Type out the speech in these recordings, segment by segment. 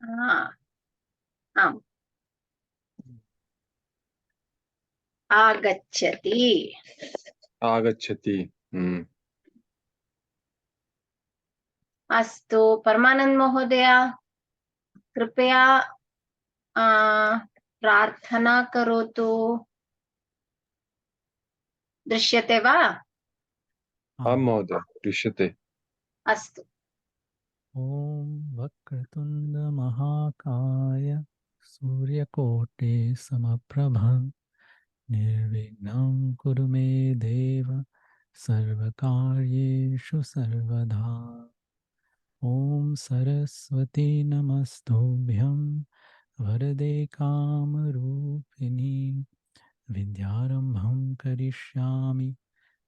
आम् आगच्छति आगच्छति। अस्तु परमानंद महोदय कृपया प्रार्थना करोतु दृश्यते वा आम् महोदय दृश्यते। अस्तु ॐ वक्रतुण्ड महाकाय सूर्यकोटि समप्रभ निर्विघ्नं कुरु मे देव सर्वकार्येषु सर्वदा। ॐ सरस्वती नमस्तुभ्यं वरदे कामरूपिणी विद्यारम्भं करिष्यामि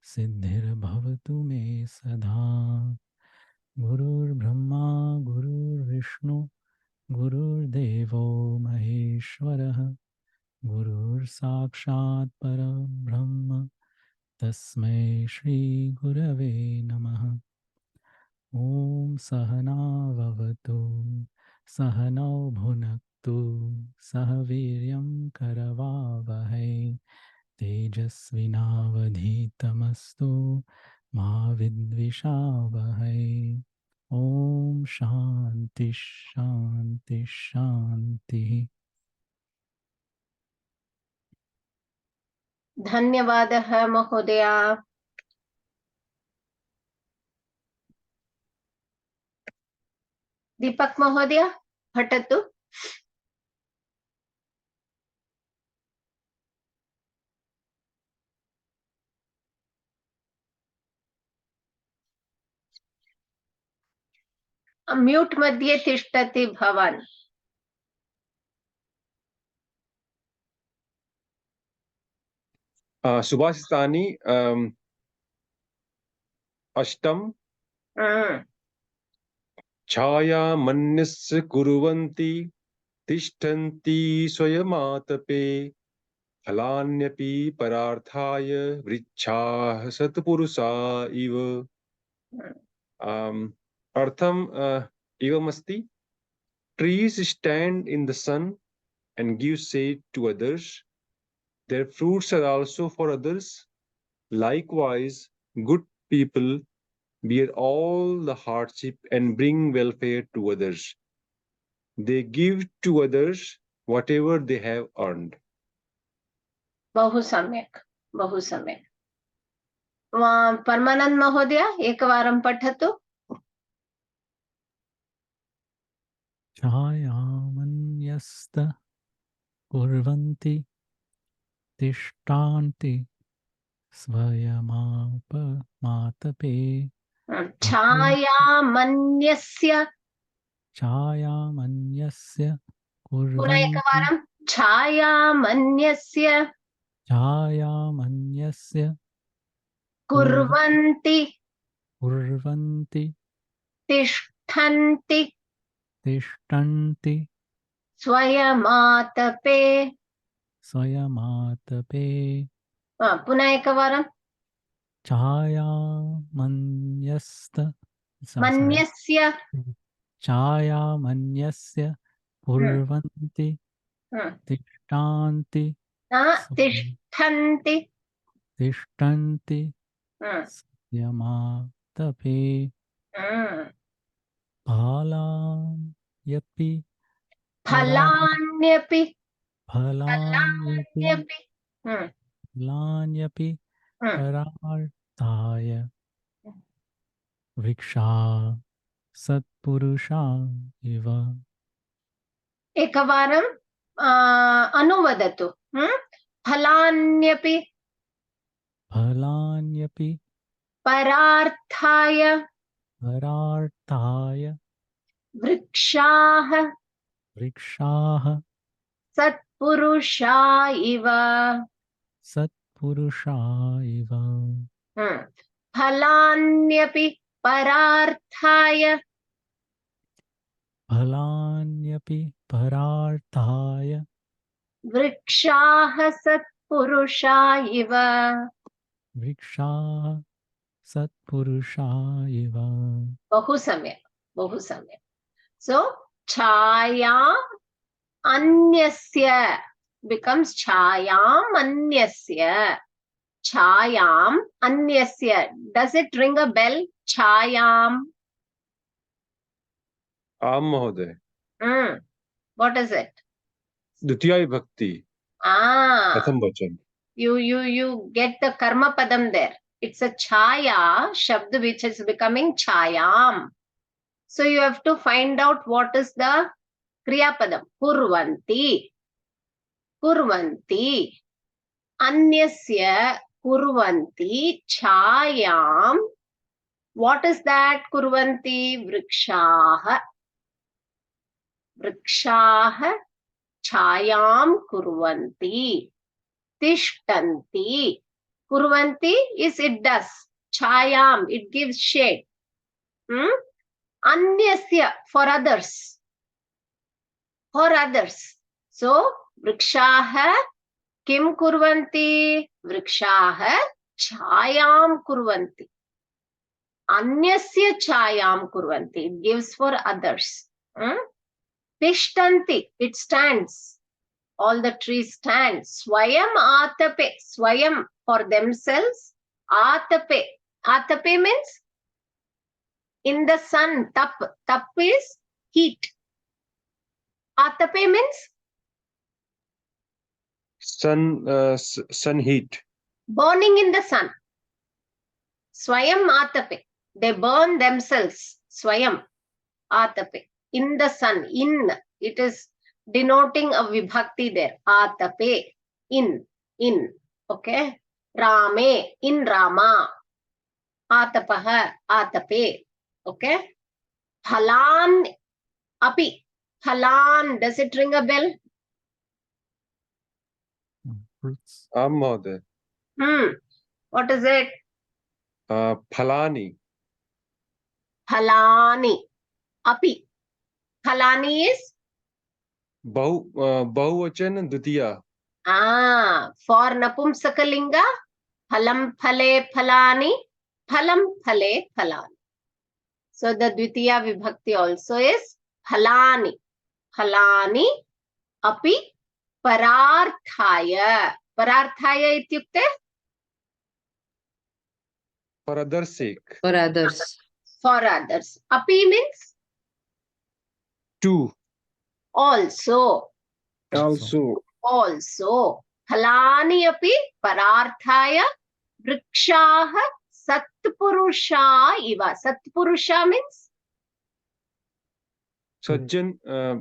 सिद्धिर्भवतु मे सदा। गुरुर्ब्रह्मा गुरुर्विष्णु गुरुर्देवो महेश्वरः गुरुर्साक्षात् परब्रह्म तस्मै श्रीगुरवे नमः। ॐ सहनाववतु सहनौ भुनक्तु सह वीर्यं करवावहै तेजस्विनावधीतमस्तु मा विद्विषावहै। ॐ शान्ति शान्ति शान्तिः। धन्यवादः महोदय दीपक महोदय पठतु म्यूट मध्ये तिष्ठति भवान् सुभाषितानि अष्टम छायामन्यस्य कुर्वन्ति तिष्ठन्ति स्वयमातपे फलान्यपि परार्थाय वृक्षाः सत्पुरुषा इव। अर्थम एवमस्ति। Trees stand in the sun and give shade to others. Their fruits are also for others. Likewise, good people bear all the hardship and bring welfare to others. They give to others whatever they have earned. बहु सम्यक् परमानंद महोदय एकवारं पठतु छायामन्यस्त कुर्वन्ति तिष्ठान्ति स्वयमापमातपे छायामन्यस्य पुनः कुर्वन्ति एकवारं छायामन्यस्य कुर्वन्ति तिष्ठन्ति स्वयमातपे पुनः एकवारं छायामन्यस्य कुर्वन्ति तिष्ठन्ति स्वयमातपे फलान्यपि परार्थाय वृक्षा सत्पुरुषा इव। एकवारं अनुवदतु फलान्यपि परार्थाय वृक्षाः सत्पुरुषा इव फलान्यपि परार्थाय वृक्षाः सत्पुरुषा इव बहु सम्यक् सो Chaya anyasya becomes chayam anyasya. Chayam anyasya. Does it ring a bell? Chayam. आम महोदय What is it? द्वितीया विभक्ति प्रथम वचन You get the karma padam there. It's a chaya shabd which is becoming chayam. So you have to find out what is the kriya padam. Kurvanti. Kurvanti. Anyasya kurvanti chayam. What is that kurvanti? Vrikshaha. Vrikshaha chayam kurvanti. Tishtanti. Kurvanti is it does. Chayam, it gives shade. Anyasya, for others. For others. So, vrikshaha kim kurvanti? Vrikshaha chayam kurvanti. Anyasya chayam kurvanti. It gives for others. Tishtanti, it stands. All the trees stand. Swayam atape. Swayam for themselves. Atape. Atape means in the sun. Tap. Tap is heat. Atape means sun heat. burning in the sun. Swayam atape. They burn themselves. Swayam atape. In the sun. In. It is denoting a vibhakti there. Atape. In. Okay. Rame. In Rama. Atapaha. Atape. Okay. Phalan. Api. Phalan. Does it ring a bell? Fruits. आम महोदय What is it? फलानि Phalani. Api. Phalani is? बहुवचन द्वितीया For Napumsakalinga, phalam phale phalani, phalam phale phalani. So the Dvitiya Vibhakti also is phalani. Phalani api pararthaya. Pararthaya ityukte? for others sake. For others. For others. Api means? Two. Also. Also. Phalani api pararthaya vrikshaha satpurusha iva. Satpurusha means? Sajjan,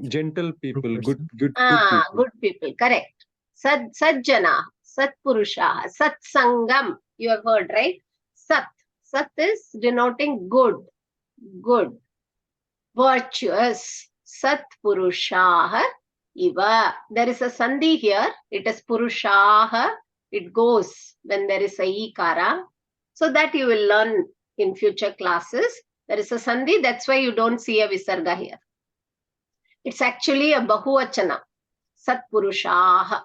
gentle people, Good good people. Good people, correct. Sajjana, satpurusha, satsangam. You have heard, right? Sat. Sat is denoting good, virtuous. Satpurusha iva. There is a sandhi here. It is purushaha. It goes when there is a ikara. So that you will learn in future classes. There is a sandhi. That's why you don't see a visarga here. It's actually a bahuvachana. Satpurushaha.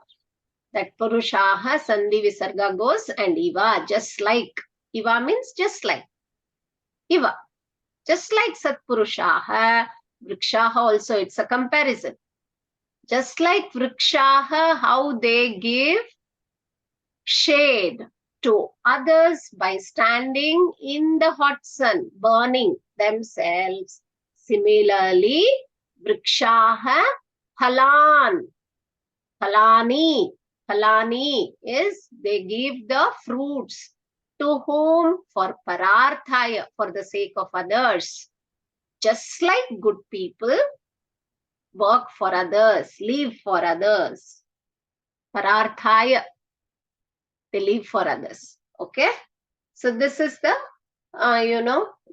That purushaha sandhi visarga goes and iva, just like. Iva means just like. Iva. Just like satpurushaha. Vrikshaha also, it's a comparison. Just like vrikshaha, how they give shade to others by standing in the hot sun, burning themselves. Similarly, vrikshaha phalan. Phalani is they give the fruits. To whom? For pararthaya, for the sake of others. Just like good people work for others, live for others. Pararthaya, they live for others. Okay? So this is the,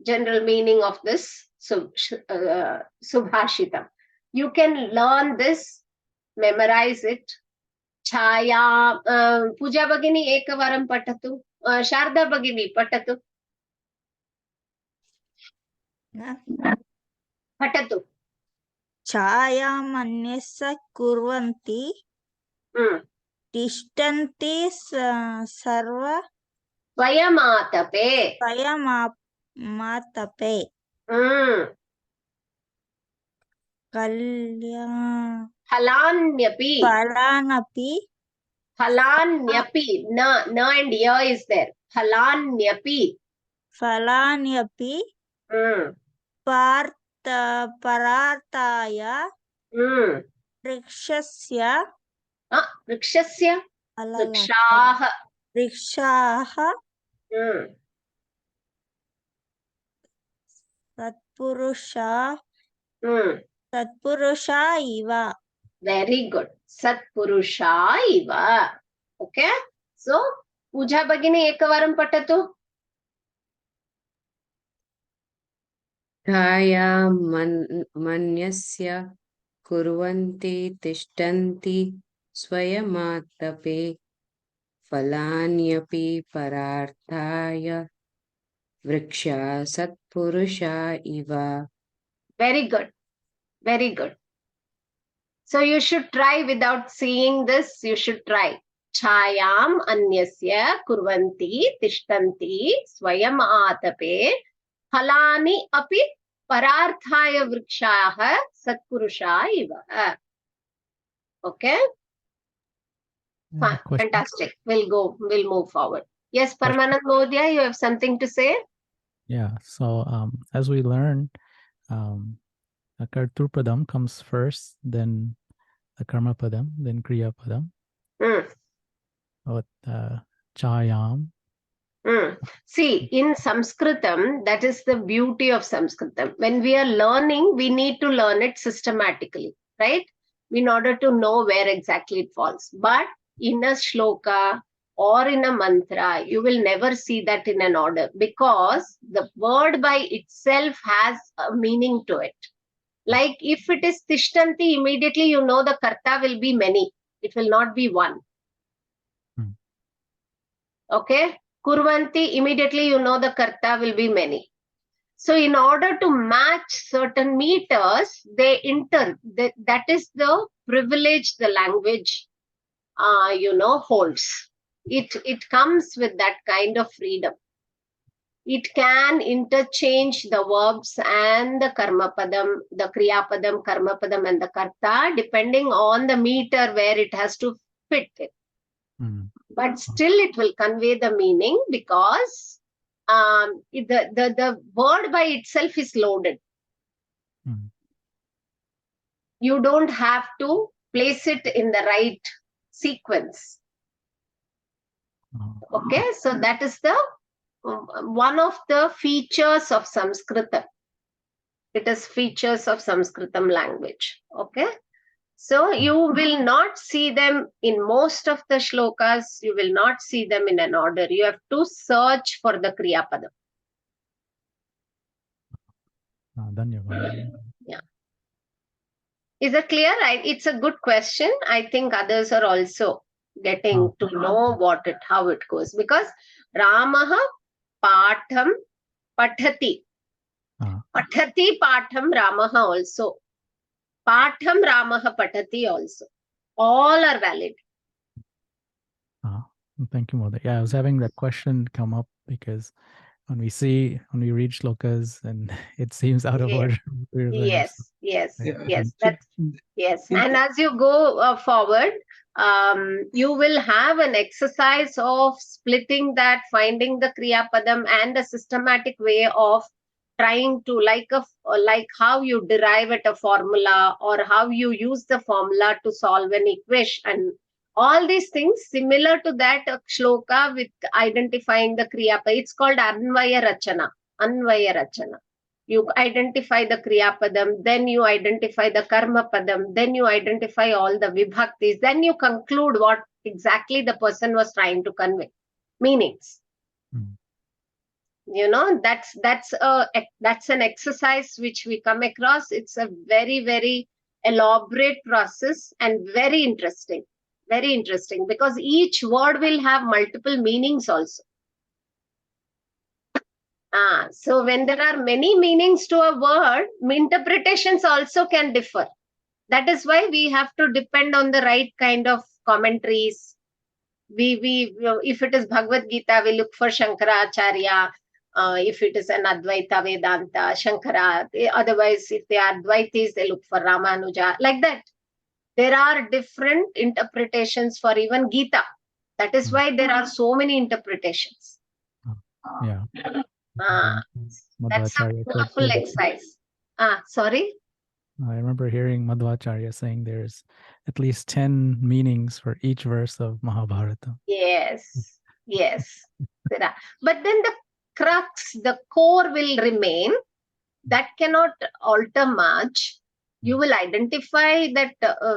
general meaning of this Subhashitam. You can learn this, memorize it. Chaya, Puja Bhagini Ekavaram Patatu. Sharda Bhagini Patatu. Patatu. छायामन्यस्य कुर्वन्ति तिष्ठन्ति सर्व Swayamatape. स्वयमातपे kalya Phalanyapi. Phalanapi Phalanyapi. Na and ya is there. Phalanyapi. Phalanyapi Mm. Pararthaya Mm. Vrikshasya Vrikshasya. Alala Vrikshaha. Vrikshaha Mm. Satpurusha Mm. Satpurusha iva. Very good. Satpurusha iva. Okay. So, Pooja Bhagini ekavaram patatu. छाया मन्यस्य कुर्वन्ति तिष्ठन्ति स्वयमातपे फलान्यपि परार्थाय वृक्षा सत्पुरुषा इव. Very good. Very good. So you should try without seeing this. You should try. Chayam anyasya kurvanti tishtanti swayam atape phalani api pararthaya vrikshaha satpurusha iva. Okay. Question. Fantastic. We'll move forward. Yes, Question. Paramanand Modia, you have something to say? Yeah. So as we learn, the Karturpadam comes first, then the Karma Padam, then Kriya Padam. What Chayam. See, in Sanskritam, that is the beauty of Sanskritam. When we are learning, we need to learn it systematically, right? In order to know where exactly it falls. But in a shloka or in a mantra, you will never see that in an order because the word by itself has a meaning to it. Like if it is Tishtanti, immediately you know the karta will be many. It will not be one. Okay? Kurvanti, immediately you know the karta will be many. So in order to match certain meters, they enter. That is the privilege the language, holds. It comes with that kind of freedom. It can interchange the verbs and the karma padam, the kriya padam, karma padam and the karta depending on the meter where it has to fit it. But still it will convey the meaning because the word by itself is loaded. You don't have to place it in the right sequence. Okay, so that is the one of the features of Sanskritam. It is features of Sanskritam language. Okay. So you will not see them in most of the shlokas. You will not see them in an order. You have to search for the Kriya Padam. Yeah. Is it clear? It's a good question. I think others are also getting to know how it goes because Ramaha Patham Pathati. Pathati Patham Ramaha also. Patham Ramaha Pathati also. All are valid. Thank you, Mother. Yeah, I was having that question come up because when we read shlokas and it seems out of order. Yes. Yes. And as you go forward, you will have an exercise of splitting that, finding the Kriya Padam and a systematic way of trying to like how you derive at a formula or how you use the formula to solve an equation and all these things similar to that shloka with identifying the Kriya Padam. It's called Anvaya Rachana. You identify the Kriya Padam, then you identify the Karma Padam, then you identify all the Vibhaktis, then you conclude what exactly the person was trying to convey. Meanings. That's an exercise which we come across. It's a very, very elaborate process and very interesting because each word will have multiple meanings also. So when there are many meanings to a word, interpretations also can differ. That is why we have to depend on the right kind of commentaries. We if it is Bhagavad Gita, we look for Shankaracharya. If it is an Advaita, Vedanta, Shankara, otherwise, if they are Dvaitis, they look for Ramanuja, like that. There are different interpretations for even Gita. That is why there are so many interpretations. Yeah. That's a Madhvacharya said wonderful too. exercise. Sorry? I remember hearing Madhvacharya saying there's at least 10 meanings for each verse of Mahabharata. Yes, yes. There are. But then the crux, the core will remain. That cannot alter much. You will identify that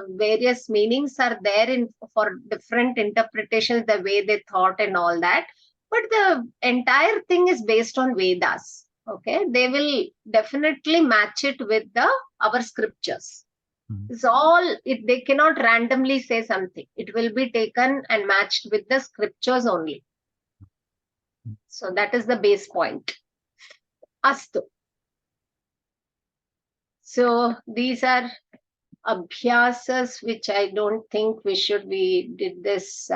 various meanings are there for different interpretations, the way they thought and all that. But the entire thing is based on Vedas. Okay, they will definitely match it with our scriptures. It's all they cannot randomly say something. It will be taken and matched with the scriptures only. So that is the base point. Astu. So these are abhyasas which I don't think we did this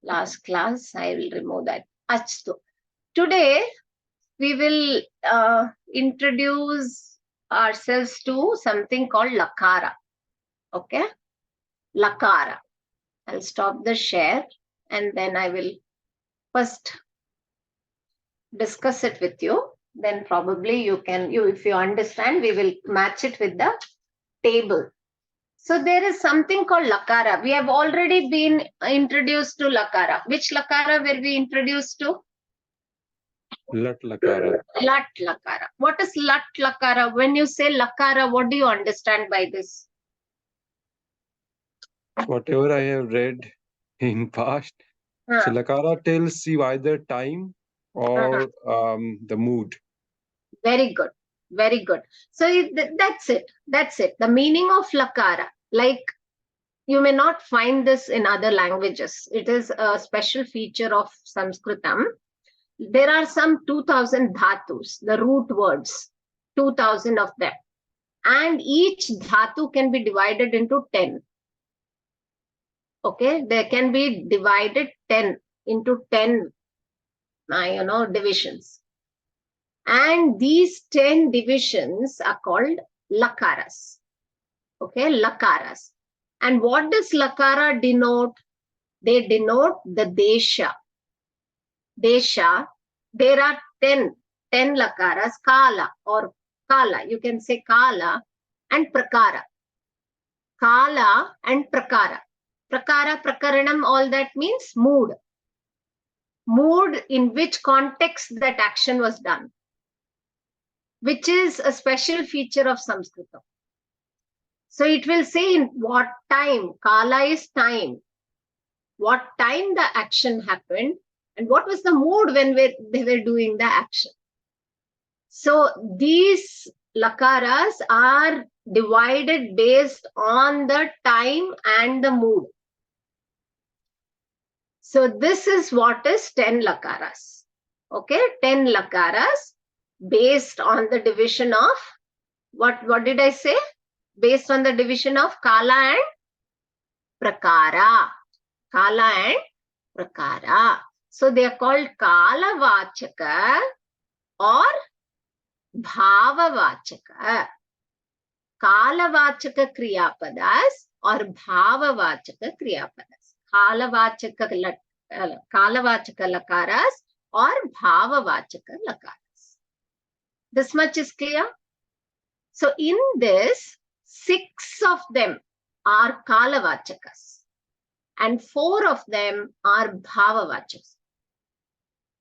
last class. I will remove that. Astu. Today we will introduce ourselves to something called lakara. Okay, lakara. I'll stop the share and then I will first discuss it with you. Then probably if you understand, we will match it with the table. So there is something called lakara. We have already been introduced to lakara. Which lakara were we introduced to? Lat Lakara. Lat lakara. What is lat lakara? When you say lakara, what do you understand by this? Whatever I have read in past, so Lakara tells you either time or the mood. Very good. Very good. So that's it. That's it. The meaning of lakara, like you may not find this in other languages. It is a special feature of Sanskritam. There are some 2000 dhatus, the root words, 2000 of them. And each dhatu can be divided into 10. Okay, they can be divided 10 into 10, divisions. And these 10 divisions are called lakaras. Okay, lakaras. And what does lakara denote? They denote the desha. Desha. There are 10 lakaras, kala or kala. You can say kala and prakara. Kala and prakara. Prakara, prakaranam, all that means mood. Mood in which context that action was done, which is a special feature of Sanskrit. So it will say in what time, kala is time, what time the action happened, and what was the mood when they were doing the action. So these lakaras are divided based on the time and the mood. So this is what is 10 lakaras. Okay, 10 lakaras based on the division of, what did I say? Based on the division of kala and prakara. Kala and prakara. So they are called kala vachaka or bhava vachaka. Kala vachaka kriyapadas or bhava vachaka kriyapadas. Kala vachaka lakaras or bhava vachaka lakaras. This much is clear? So in this, 6 of them are kala vachakas and 4 of them are bhava vachakas.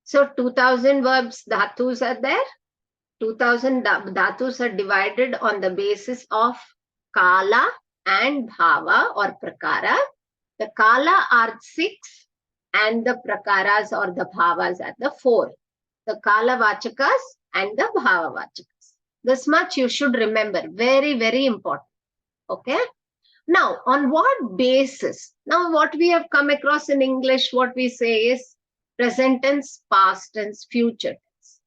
So 2000 verbs, dhatus are there. 2000 dhatus are divided on the basis of kala and bhava or prakara. The kala are 6 and the prakaras or the bhavas are the 4. The kala vachakas and the bhava vachakas. This much you should remember. Very, very important. Okay. Now, on what basis? Now, what we have come across in English, what we say is present tense, past tense, future tense.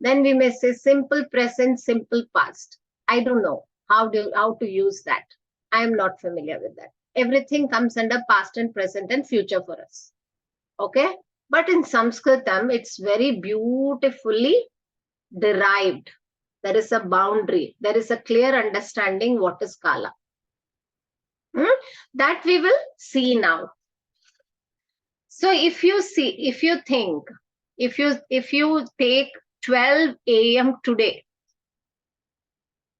Then we may say simple present, simple past. I don't know how to use that. I am not familiar with that. Everything comes under past and present and future for us. Okay. But in Sanskritam, it's very beautifully derived. There is a boundary. There is a clear understanding what is Kala. That we will see now. So if you think, if you take 12 a.m. today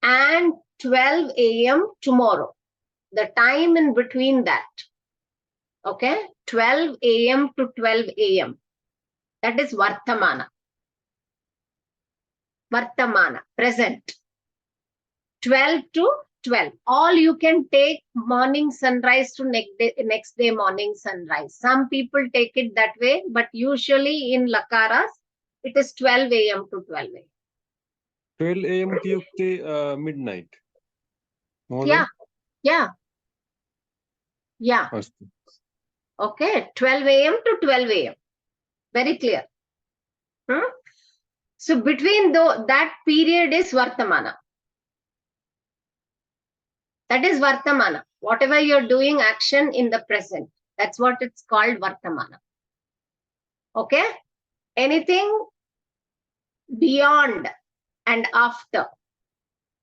and 12 a.m. tomorrow, the time in between that, okay, 12 a.m. to 12 a.m., that is Vartamana. Vartamana, present. 12 to 12. All you can take morning sunrise to next day morning sunrise. Some people take it that way, but usually in Lakaras, it is 12 a.m. to 12 a.m. 12 a.m. इत्युक्ते midnight. Yeah, yeah, yeah. अस्तु. Okay, 12 a.m. to 12 a.m. Very clear. So between that period is Vartamana. That is Vartamana. Whatever you're doing action in the present, that's what it's called Vartamana. Okay? Anything beyond and after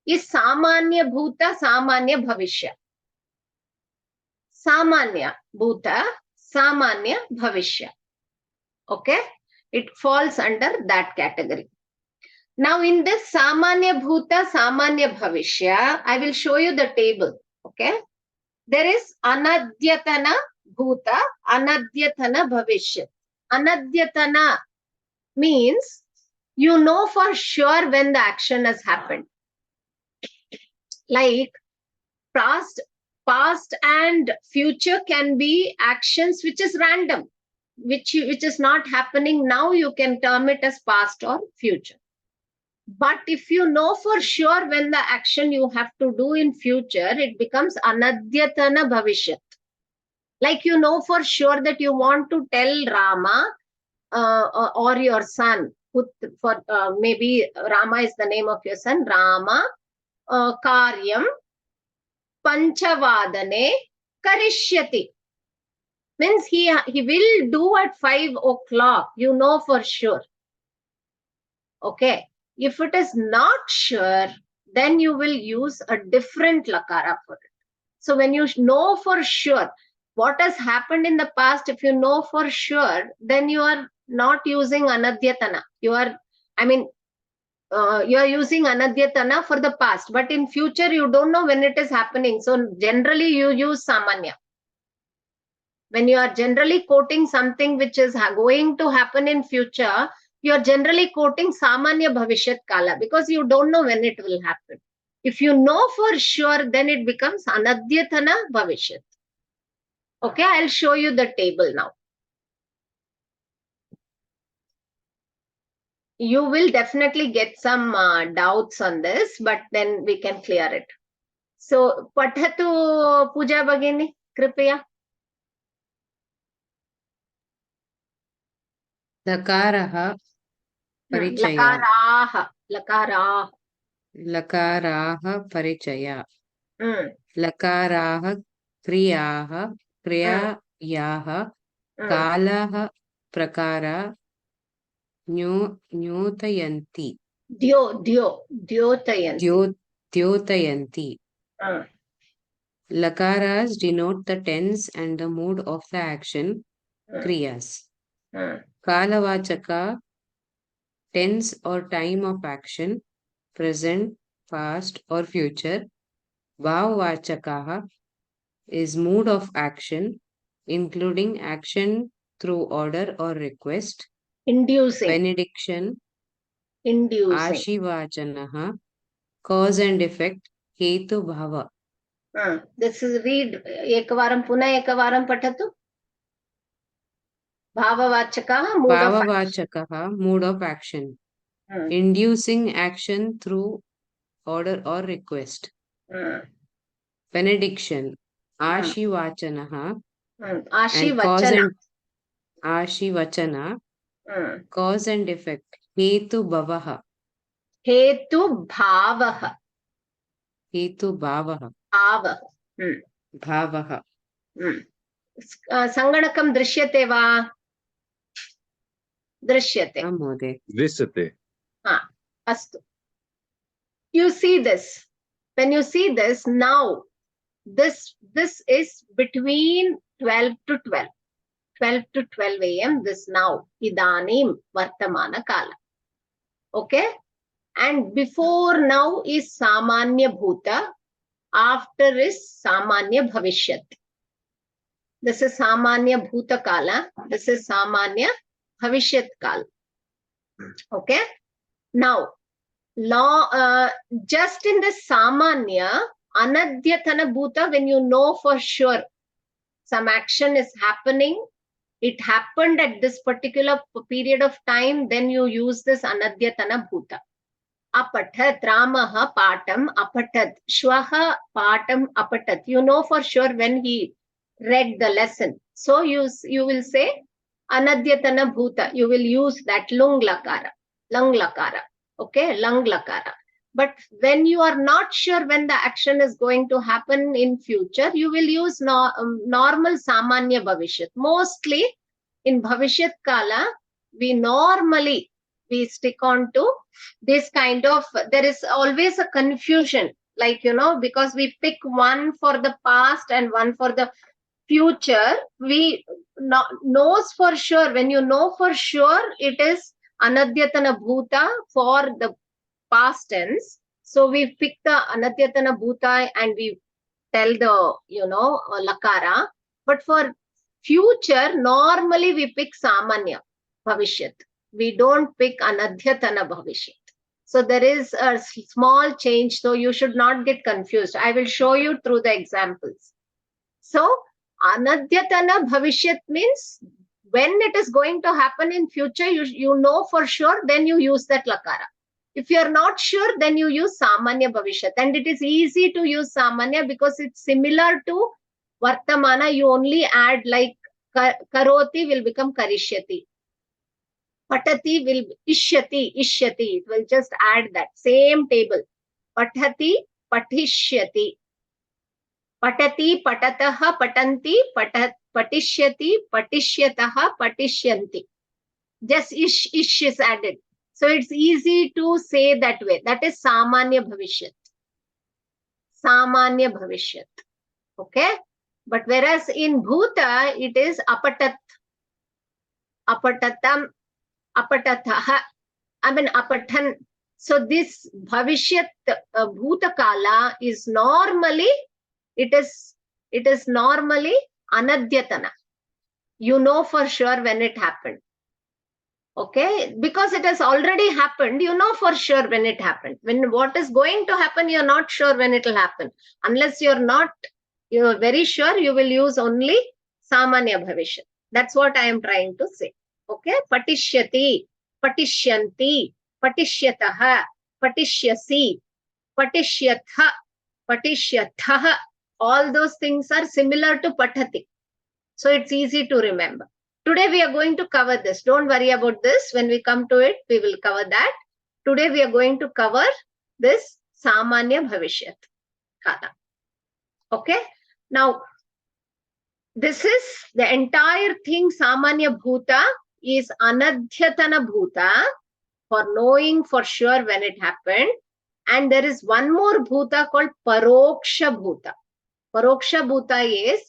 is Samanya Bhuta, Samanya Bhavishya. Samanya Bhuta, Samanya Bhavishya. Okay? It falls under that category. Now in this Samanya Bhuta, Samanya Bhavishya, I will show you the table. Okay? There is Anadyatana Bhuta, Anadyatana Bhavishya. Anadyatana means you know for sure when the action has happened. Like past and future can be actions which is random, which is not happening now. You can term it as past or future. But if you know for sure when the action you have to do in future, it becomes Anadyatana Bhavishyat. Like you know for sure that you want to tell Rama or your son, maybe Rama is the name of your son, Rama Karyam Panchavadane Karishyati. Means he will do at 5 o'clock, you know for sure. Okay. If it is not sure, then you will use a different lakara for it. So when you know for sure what has happened in the past, if you know for sure, then you are not using Anadyatana. You are using Anadyatana for the past, but in future you don't know when it is happening. So generally you use Samanya. When you are generally quoting something which is going to happen in future, you are generally quoting Samanya Bhavishyat Kala because you don't know when it will happen. If you know for sure, then it becomes Anadyatana Bhavishyat. Okay, I'll show you the table now. You will definitely get some doubts on this, but then we can clear it. So, Pathatu Puja Bhagini, Kripaya. लकारः परिचय लकाराः परिचय लकाराः क्रियायाः कालः प्रकार द्योतयन्ति Lakaras denote the tense and the mood of the action, kriyas. Kalavachaka, tense or time of action, present, past or future. Bhavvachakaha is mood of action, including action through order or request. Inducing. Benediction. Inducing. Ashivachanaha, cause and effect, hetu bhava. This is read ekavaram puna ekavaram patatu. Bhavavachakaha, mood of action. Inducing action through order or request. Benediction. Ashivachanaha. Ashivachana. Cause and effect. Hetu bhavaha. Hetu bhavaha. Hetu bhavaha. Bhavaha. Sanganakam drishyate va? Drishyate. Mहोदय. Drishyate. Astu. You see this. When you see this, now this is between 12 to 12. 12 to 12 a.m. this now. Idanim Vartamana Kala. Okay? And before now is Samanya Bhuta. After is Samanya Bhavishyat. This is Samanya Bhuta Kala. This is Samanya Bhavishyat Kala. Okay? Now, just in the Samanya, Anadhyatana Bhuta, when you know for sure some action is happening, it happened at this particular period of time, then you use this Anadhyatana Bhuta. Apatat, Ramaha Patam Apatat, Shwaha Patam Apatat. You know for sure when he read the lesson. So you will say Anadhyatana Bhuta. You will use that Lung Lakara. Okay, Lang Lakara. But when you are not sure when the action is going to happen in future, you will use normal Samanya Bhavishyat. Mostly in Bhavishyat Kala, we stick on to this kind of, there is always a confusion, like, because we pick one for the past and one for the future, we knows for sure, when you know for sure, it is Anadhyatana Bhuta for the past tense. So we pick the Anadhyatana Bhuta and we tell the, Lakara. But for future, normally we pick Samanya Bhavishyat. We don't pick Anadhyatana Bhavishyat. So there is a small change, so you should not get confused. I will show you through the examples. So Anadhyatana Bhavishyat means when it is going to happen in future, you know for sure, then you use that Lakara. If you are not sure, then you use Samanya Bhavishyat. And it is easy to use Samanya because it's similar to Vartamana. You only add like Karoti will become Karishyati. Patati will Ishyati. It will just add that same table. Pathati, Patishyati. Patati, Patataha, Patanti, Patishyati, Patishyataha, Patishyanti. Just ish is added. So it's easy to say that way. That is Samanya Bhavishyat. Samanya Bhavishyat. Okay? But whereas in Bhuta, it is Apatat. Apatatam, Apatataha. Apatan. So this Bhavishyat Bhuta Kala is normally, it is normally Anadhyatana. You know for sure when it happened. Okay, because it has already happened, you know for sure when it happened. When what is going to happen, you're not sure when it will happen. Unless you're very sure, you will use only Samanya Bhavishyat. That's what I am trying to say. Okay, Patishyati, Patishyanti, Patishyataha, Patishyasi, Patishyatha, Patishyathaha. All those things are similar to Pathati. So it's easy to remember. Today we are going to cover this. Don't worry about this. When we come to it, we will cover that. Today we are going to cover this Samanya Bhavishyat Kala. Okay. Now, this is the entire thing. Samanya Bhuta is Anadhyatana Bhuta for knowing for sure when it happened. And there is one more Bhuta called Paroksha Bhuta. Paroksha Bhuta is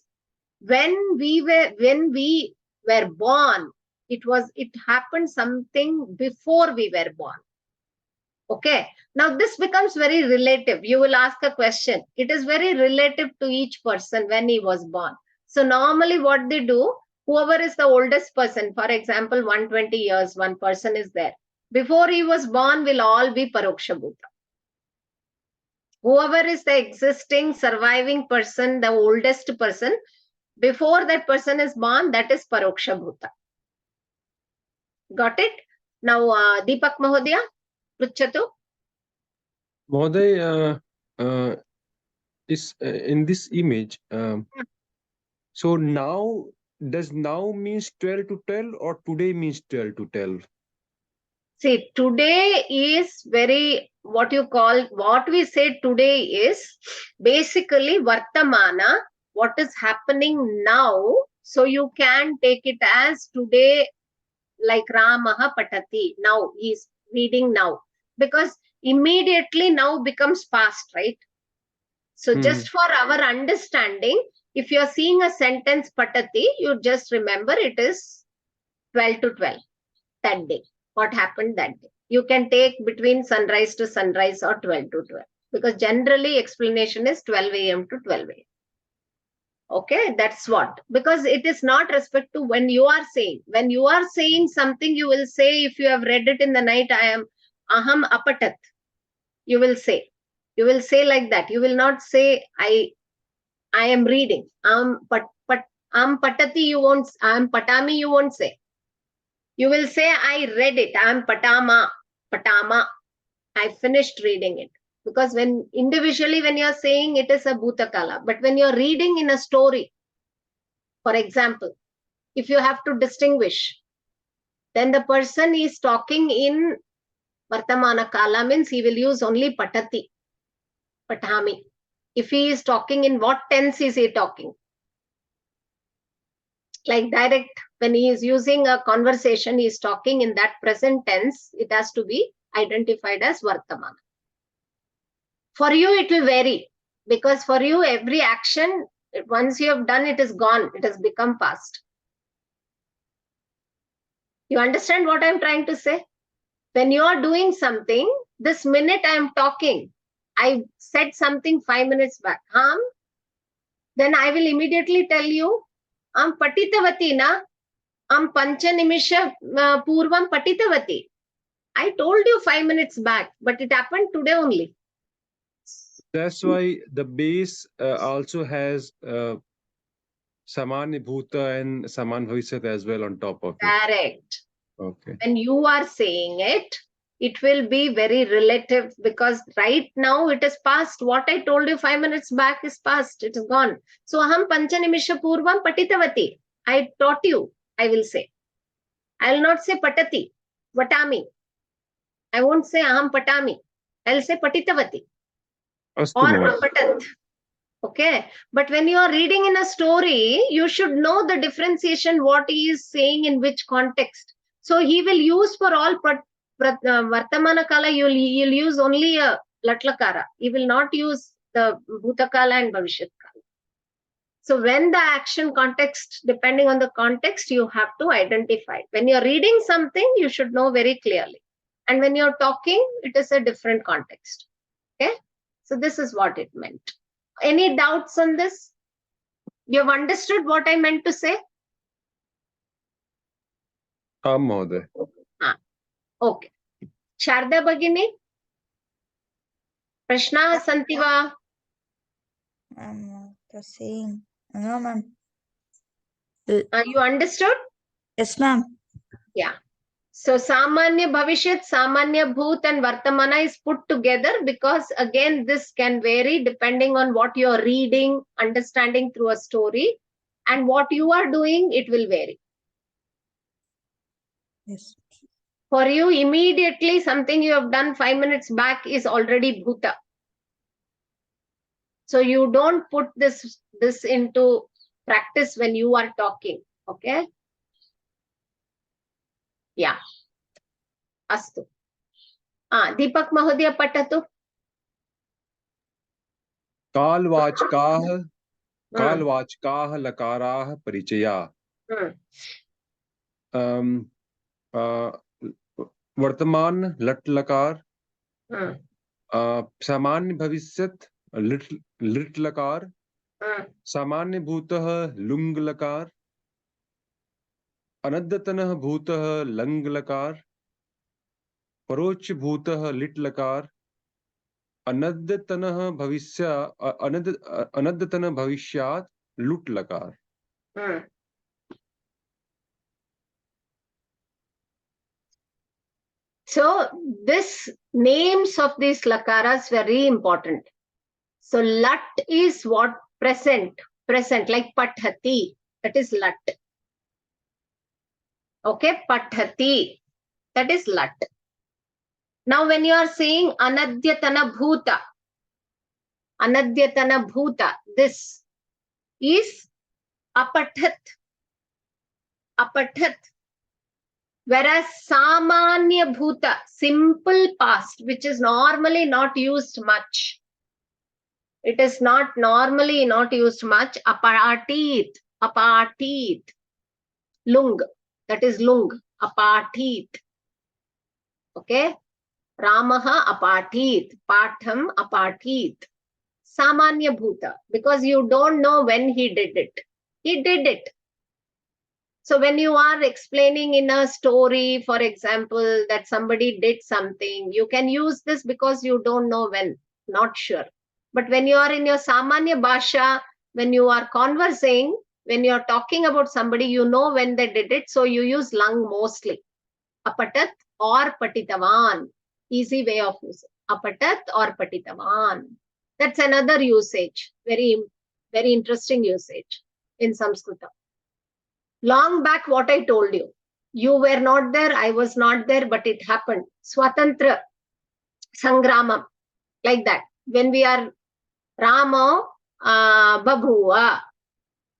when we were born, it happened something before we were born. Okay. Now this becomes very relative. You will ask a question. It is very relative to each person when he was born. So normally what they do, whoever is the oldest person, for example, 120 years, one person is there. Before he was born, will all be Paroksha Bhuta. Whoever is the existing surviving person, the oldest person, before that person is born, that is Paroksha Bhuta. Got it? Now, Deepak Mahodaya, Pruchhatu. Mahoday, is in this image. So now, does now means 12 to 12 or today means 12 to 12? See, today is what we say today is basically Vartamana, what is happening now. So you can take it as today, like Ramaha patati. Now he's reading now, because immediately now becomes past, right? So just for our understanding, if you're seeing a sentence patati, you just remember it is 12 to 12 that day. What happened that day? You can take between sunrise to sunrise or 12 to 12, because generally explanation is 12 a.m. to 12 a.m. Okay, that's what. Because it is not respect to when you are saying. When you are saying something, you will say, if you have read it in the night, I am aham apatat. You will say. You will say like that. You will not say, I am reading. Am patati, you won't. Am patami, you won't say. You will say, I read it. I am patama. I finished reading it. Because when individually, when you're saying it is a bhutakala, but when you're reading in a story, for example, if you have to distinguish, then the person is talking in Vartamana Kala, means he will use only patati, patami. If he is talking in what tense is he talking? Like direct, when he is using a conversation, he is talking in that present tense, it has to be identified as Vartamana. For you, it will vary, because for you, every action, once you have done, it is gone. It has become past. You understand what I'm trying to say? When you are doing something, this minute I am talking, I said something 5 minutes back. Then I will immediately tell you, patitavati na, pancha nimisha purvam patitavati. I told you 5 minutes back, but it happened today only. That's why the base also has Samanya Bhuta and Saman Bhavishyat as well on top of it. Correct. Okay. When you are saying it, it will be very relative, because right now it is past. What I told you 5 minutes back is past. It is gone. So aham pancha nimisha purvam patitavati. I taught you, I will say. I will not say patati, vatami. I won't say aham patami. I will say patitavati Astu or Ma'am. apatat. Okay. But when you are reading in a story, you should know the differentiation, what he is saying in which context. So he will use for all Vartamana Kala, you'll use only a Latlakara. He will not use the Bhutakala and Bhavishyat Kala. So when the action context, depending on the context, you have to identify. When you're reading something, you should know very clearly. And when you're talking, it is a different context. Okay. So this is what it meant. Any doubts on this? You have understood what I meant to say? Mahoday. Okay. Sharda Bhagini? Prashnaः सन्ति वा? The same. No, ma'am. You understood? Yes, ma'am. Yeah. So Samanya Bhavishyat, Samanya Bhut and Vartamana is put together, because again this can vary depending on what you are reading, understanding through a story, and what you are doing, it will vary. Yes. For you, immediately something you have done 5 minutes back is already Bhuta. So you don't put this into practice when you are talking. Okay? Yeah. Astu. Deepak Mahodaya patatu. कालवाचकाः कालवाचकाः लकाराः परिचया वर्तमान लट लकार सामान्य भविष्यत lit लकार सामान्य भूतः लुंग लकार अनद्यतनः भूतः lung लकार परोक्ष भूतः लिट लकार अनद्यतनः भविष्यात् लुट लकार. So this names of these lakaras very important. So lat is what? Present, like pathati, that is lat. Okay, pathati, that is lat. Now when you are saying anadyatana bhuta, this is apathat. Whereas samanya bhuta, simple past, which is normally not used much. It is not normally not used much. Apartit, apartit, lung, that is lung, apartit. Okay, Ramaha apartit, patham apartit. Samanya bhuta, because you don't know when he did it. He did it. So when you are explaining in a story, for example, that somebody did something, you can use this because you don't know when, not sure. But when you are in your Samanya Bhasha, when you are conversing, when you are talking about somebody, you know when they did it. So you use lung mostly. Apatat or patitavan. Easy way of using. Apatat or patitavan. That's another usage. Very, very interesting usage in Sanskrit. Long back, what I told you. You were not there, I was not there, but it happened. Swatantra Sangramam. Like that. When we are Rama Babhuva,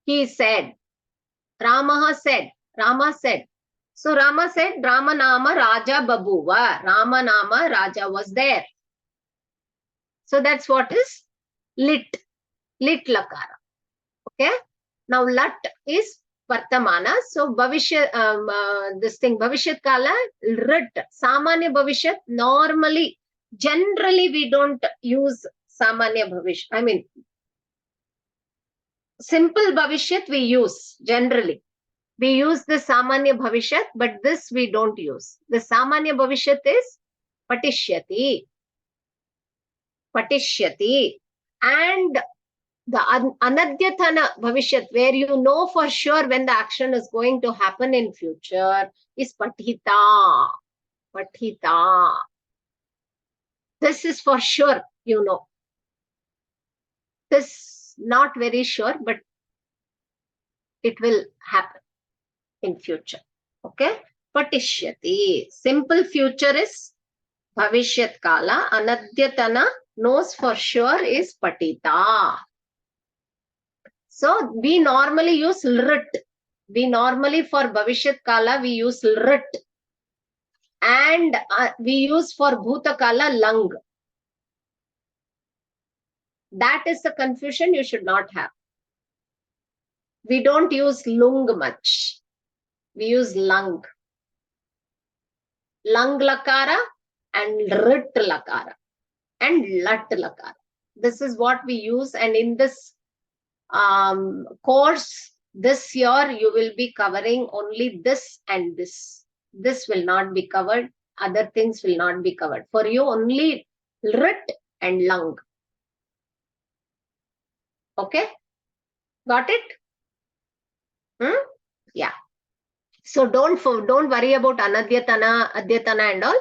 he said, Rama said. So Rama said, Rama Nama Raja Babhuva. Rama Nama Raja was there. So that's what is lit lakara. Okay. Now lat is Vartamana. So Bhavishya, this thing Bhavishyat Kala, rit. Samanya Bhavishyat, normally, generally we don't use Samanya Bhavishyat. I mean, simple Bhavishyat we use generally. We use the Samanya Bhavishyat, but this we don't use. The Samanya Bhavishyat is Patishyati. Patishyati. And the Anadyatana Bhavishyat, where you know for sure when the action is going to happen in future, is Patita. Patita. This is for sure, you know. This not very sure, but it will happen in future. Okay? Patishyati. Simple future is Bhavishyat Kala. Anadyatana knows for sure is Patita. So we normally use lrit. We normally for Bhavishyat Kala we use lrit. And we use for Bhuta Kala lung. That is the confusion you should not have. We don't use lung much. We use lung. Lung lakara and rit lakara and lat lakara. This is what we use, and in this course this year you will be covering only this and this. This will not be covered. Other things will not be covered. For you only rit and lung. Okay? Got it? Yeah. So don't worry about Anadyatana, Adyatana and all.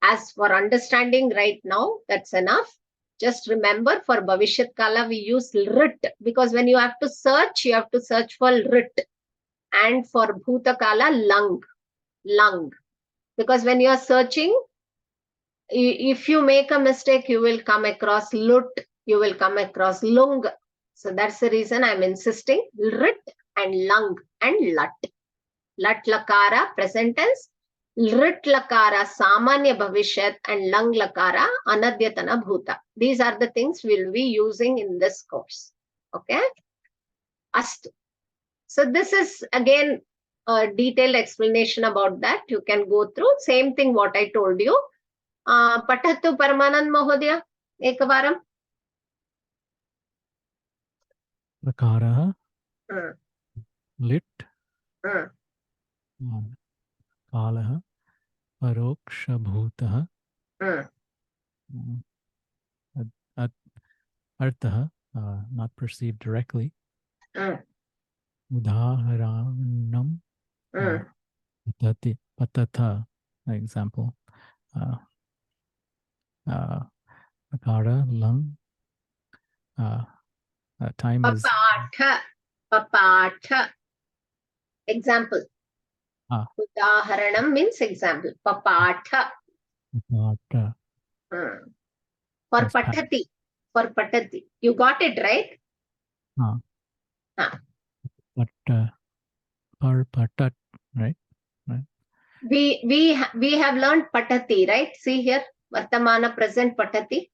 As for understanding right now, that's enough. Just remember for Bhavishyat Kala we use rit, because when you have to search for rit. And for Bhuta Kala, lung. Because when you are searching, if you make a mistake, you will come across lut, you will come across lung. So that's the reason I'm insisting rit and lung and lat. Lat lakara present tense, rit lakara samanya bhavishyat, and lung lakara anadyatana bhuta. These are the things we'll be using in this course. Okay? Astu. So this is again a detailed explanation about that. You can go through. Same thing what I told you. Patatu Paramanand Mahodaya Ekavaram. Prakaraha, lit, kalaha, parokshabhutaha, arthaha, not perceived directly. Udaharanam, patata, example. Prakara, lung. Time is Papatha. Example. Udaharanam means example. Papatha. For patati. For patati. You got it, right? But patat, right? We have learned patati, right? See here, Vartamana present patati.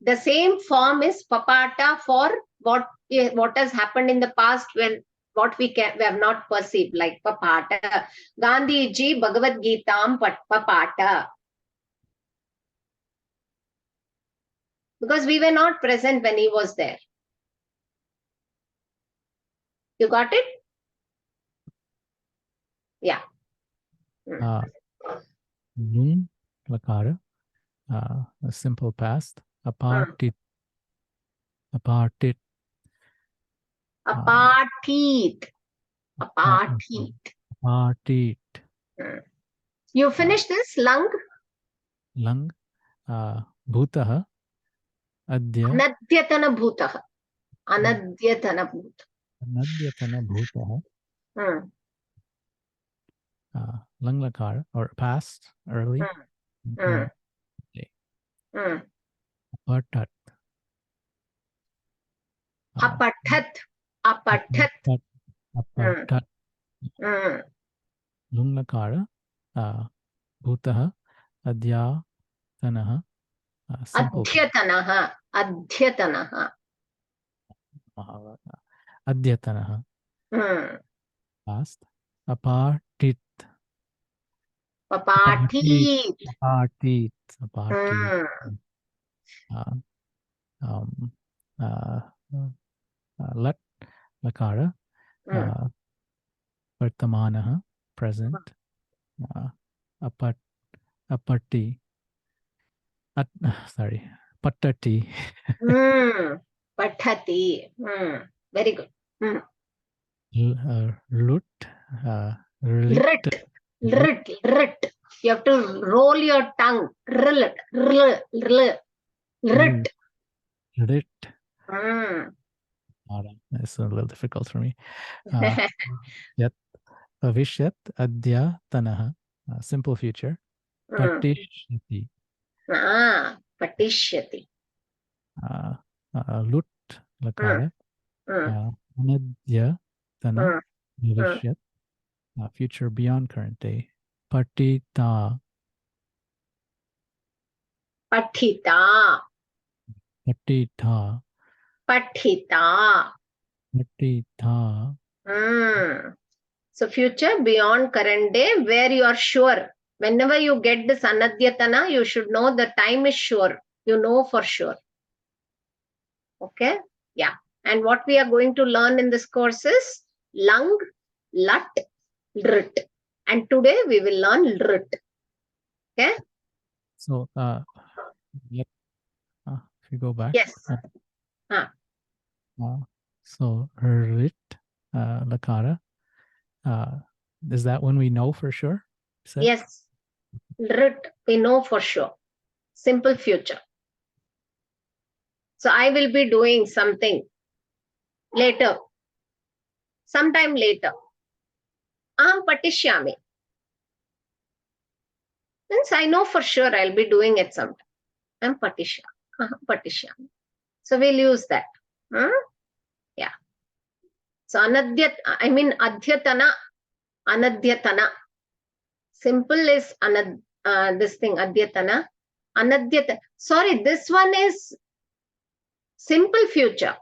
The same form is papata for what has happened in the past when what we have not perceived, like papata. Gandhi ji Bhagavad Gitam papata. Because we were not present when he was there. You got it? Yeah. Lung lakara, a simple past. Apartit. Apartit. Apartit. Apartit. Apartit. You finish this, lung? Lung. Bhutaha. Adya. Anadyatana bhutaha. Anadyatana bhutaha. Anadyatana bhutaha. Lung lakara, or past, early. Apatat. Apatat. Apatat. Apatat. Lung lakara. Bhutaha. Adyatanaha. Adhyatanaha. Adhyatanaha. Adyatanaha. Past. Apartit. Papatit. Apartit. Apartit. Lat lakara. Vartamanaha. Present. Apatti. Sorry. Patati. Patati. Very good. Lut. Rit. Rit. Rit. You have to roll your tongue. Rit. Rit. Rit. Rit. That's a little difficult for me. Yat. Avishyat. Adya. Tanaha. Simple future. Patishyati. Patishyati. Lut. Lakara. Anadya. Tana. Avishyat. Future beyond current day. Patita. Patita. Patita. Patita. Patita. So future beyond current day, where you are sure. Whenever you get this anadyatana, you should know the time is sure. You know for sure. Okay? Yeah. And what we are going to learn in this course is lung, lut, rit. And today we will learn rit. Okay? So, if you go back. Yes. So, rit, lakara. Is that one we know for sure? Yes. Rit, we know for sure. Simple future. So I will be doing something later. Sometime later. Aham patishyami. Means I know for sure I'll be doing it sometime. I'm patishyami. So we'll use that. Yeah. So adhyatana. Anadhyatana. Simple is this thing, adhyatana. Anadhyatana. Sorry, this one is simple future.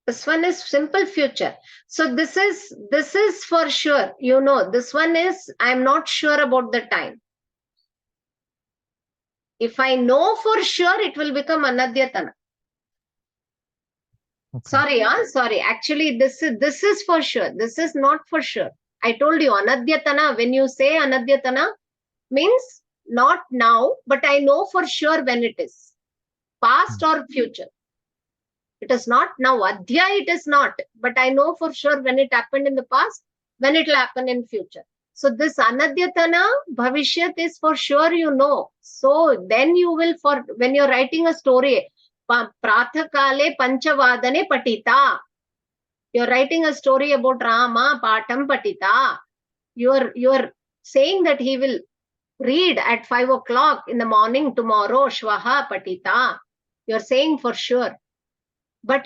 This one is simple future. So this is for sure. You know, this one is, I'm not sure about the time. If I know for sure, it will become anadhyatana. Okay. Sorry. Actually, this is for sure. This is not for sure. I told you, anadhyatana, when you say anadhyatana, means not now, but I know for sure when it is. Past or future. It is not now. Adhya, it is not. But I know for sure when it happened in the past, when it will happen in future. So this anadhyatana, bhavishyat is for sure you know. So then you will, when you're writing a story, prathakale panchavadane patita. You're writing a story about Rama, patam patita. You're saying that he will read at 5 o'clock in the morning tomorrow, shvaha patita. You're saying for sure. But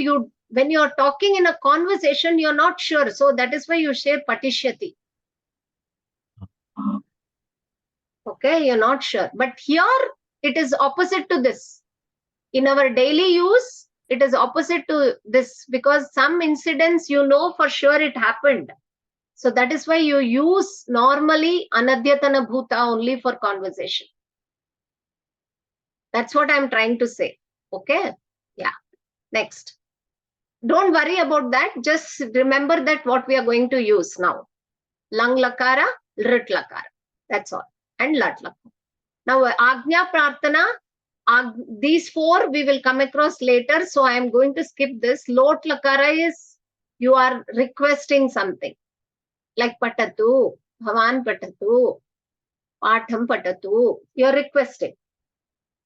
when you're talking in a conversation, you're not sure. So that is why you say patishyati. Okay, you're not sure. But here it is opposite to this. In our daily use, it is opposite to this because some incidents you know for sure it happened. So that is why you use normally anadyatana bhuta only for conversation. That's what I'm trying to say. Okay? Yeah. Next. Don't worry about that. Just remember that what we are going to use now. Lang lakara, rit lakara. That's all. And lat lakara. Now, Agnya Prarthana, these four we will come across later. So I am going to skip this. Lot lakara is you are requesting something. Like patatu, bhavan patatu, patham patatu. You are requesting.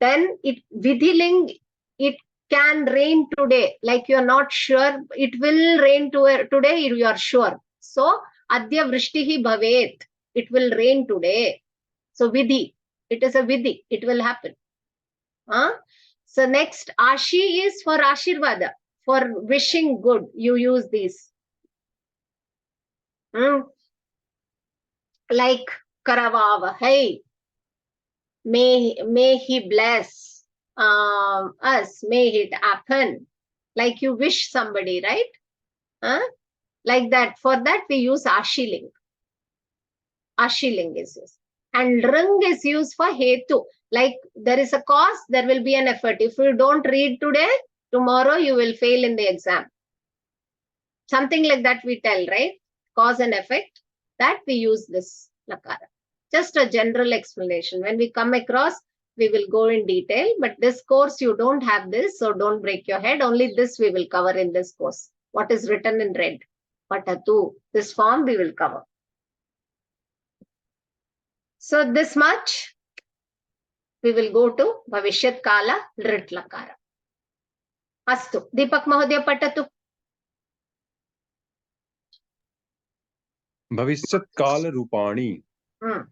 Then it vidhiling, it can rain today. Like you are not sure, it will rain today, you are sure. So, adya vrishtihi bhavet. It will rain today. So, vidhi. It is a vidhi. It will happen. So, next, ashi is for ashirvada. For wishing good, you use these. Like karavava. Hey, may he bless us, may it happen. Like you wish somebody, right? Like that. For that we use ashiling. Ashiling is used. And rung is used for hetu. Like there is a cause, there will be an effort. If you don't read today, tomorrow you will fail in the exam. Something like that we tell, right? Cause and effect. That we use this lakara. Just a general explanation. When we come across, we will go in detail. But this course, you don't have this, so don't break your head. Only this we will cover in this course. What is written in red. Patatu. This form we will cover. So this much, we will go to Bhavishyat Kala Rit Lakara. Astu. Deepak Mahodaya Patatu. भविष्यत् काल रूपाणि Hmm.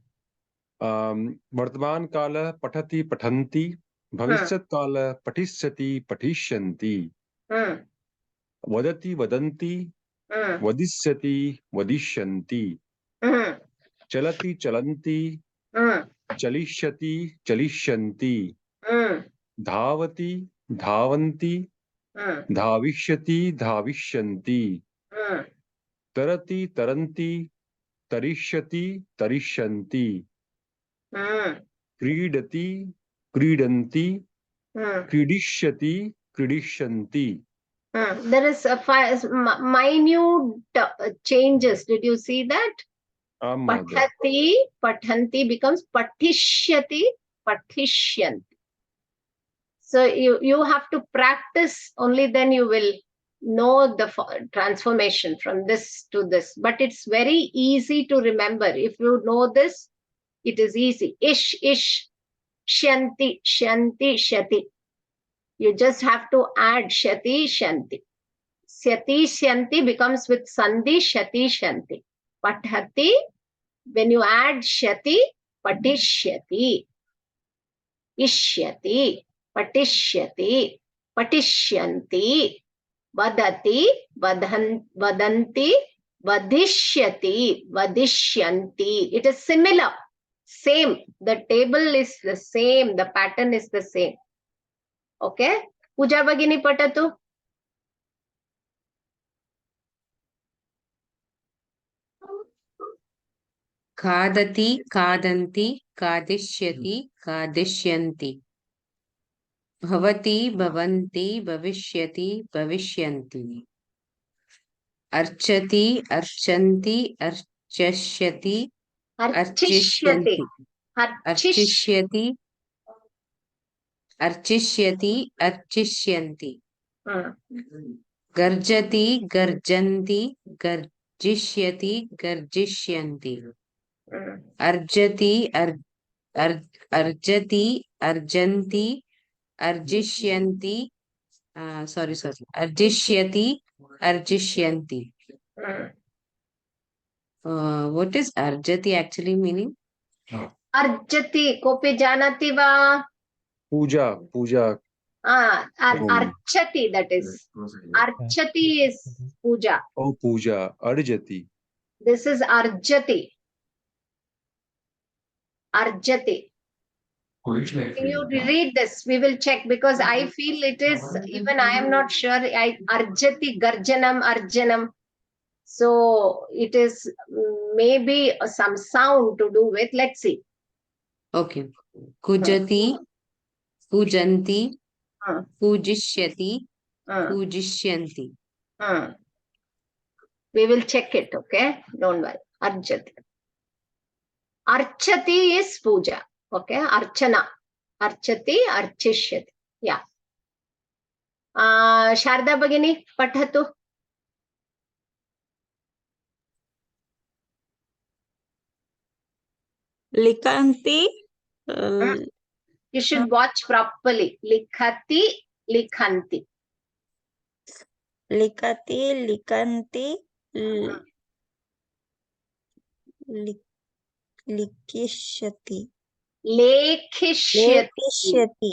वर्तमान काल पठति पठन्ति भविष्यत् काल पठिष्यति पठिष्यन्ति वदति वदन्ति वदिष्यति वदिष्यन्ति चलति चलन्ति चलिष्यति चलिष्यन्ति धावति धावन्ति धाविष्यति धाविष्यन्ति तरति तरन्ति तरिष्यति तरिष्यन्ति क्रीडति क्रीडन्ति क्रीडिष्यति क्रीडिष्यन्ति. There is a minute changes. Did you see that? Pathati, pathanti becomes patishyati, patishyanti. So you have to practice, only then you will know the transformation from this to this. But it's very easy to remember. If you know this, it is easy. Ish, ish, shanti, shanti, shati. You just have to add shati, shanti. Syati, shanti becomes with sandhi, shati, shanti. Pathati, when you add shati, patishyati. Ishyati, patishyati, patishyanti. Vadati, vadanti, vadishyati, vadishyanti. It is similar. Same. The table is the same. The pattern is the same. Okay? Puja Bhagini Patatu. Khadati, khadanti, khadishyati, khadishyanti. Bhavati, bhavanti, bhavishyati, bhavishyanti. Archati, archanti, archashyati, Archishyati. archishyati, archishyati, archishyanti. Garjati, garjanti, garjishyati, garjishyanti. Arjati, arjati, arjanti, arjishyanti. Arjishyati, arjishyanti. What is arjati actually meaning? Arjati, kopi janati va. Puja, puja. Archati, that is. Archati is puja. Oh, puja, arjati. This is arjati. Arjati. You read this. We will check because I feel it is, even I am not sure. Arjati, Garjanam, Arjanam. So it is maybe some sound to do with. Let's see. Okay. Kujati, pujanti, Uh, pujishyati, uh, pujishyanti. uh. We will check it, okay? Don't worry. Arjati. Archati is puja. Okay? Archana. Archati, archishyati. Yeah. Sharda Bhagini, Pathatu. Likanti. You should watch properly. Likhati, likhanti. Likati, likanti. Likishyati. Lekhishyati. Lekishyati.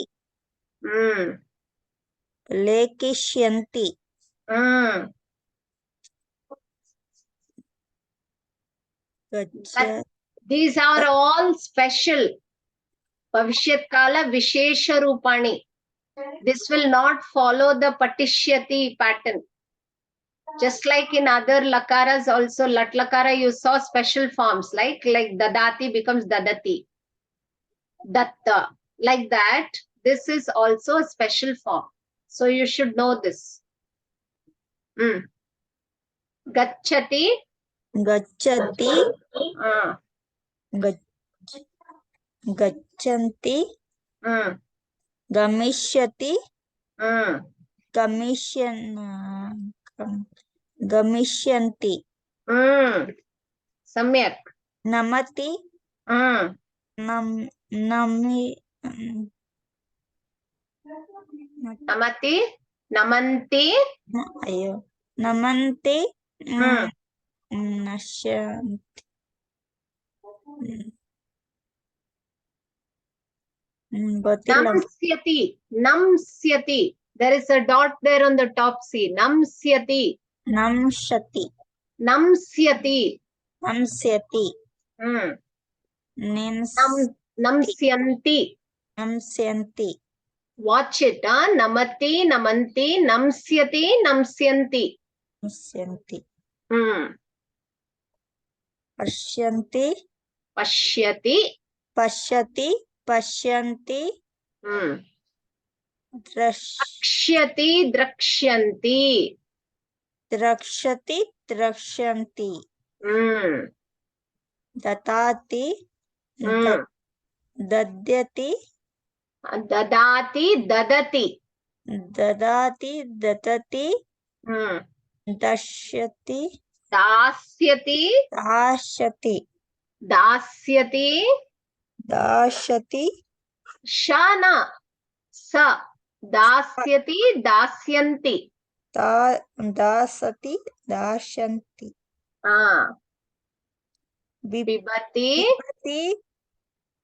Mm. Lekishyanti. Mm. Gacha. These are all special. Bhavishyat Kala Vishesha Rupani. This will not follow the Patishyati pattern. Just like in other lakaras also, lat lakara you saw special forms like dadati becomes dadati. Datta. Like that, this is also a special form. So you should know this. Gachati. Gachati. Uh, Gachanti. mm, Gamishyati. mm, Gamishyanti. Samyak. Namati. Nami. Namati. Namanti. Ayo. Namanti. Mm. Nashyanti. Namsyati. Namsyati. There is a dot there on the top. See. Namsyati. Namshati. Namsyati. Namsyati. Namsyanti. Namsyanti. Watch it. Namati, namanti, namsyati, namsyanti. Namsyanti. Hmm. Pashyanti. Pashyati. Pashyati. Pashyanti. Hmm. Drakshyati, drakshyanti. Drakshati. Drakshyanti. Hmm. Datati. Hmm. Dadyati. Dadati, dadati. Dadati. Dadati. Hmm. Dashyati. Dasyati, Dashyati. dasyati. Dashyati. Shana. Sa. Dasyati, dasyanti. Dasati. Dashyanti. Pibati, Pipati.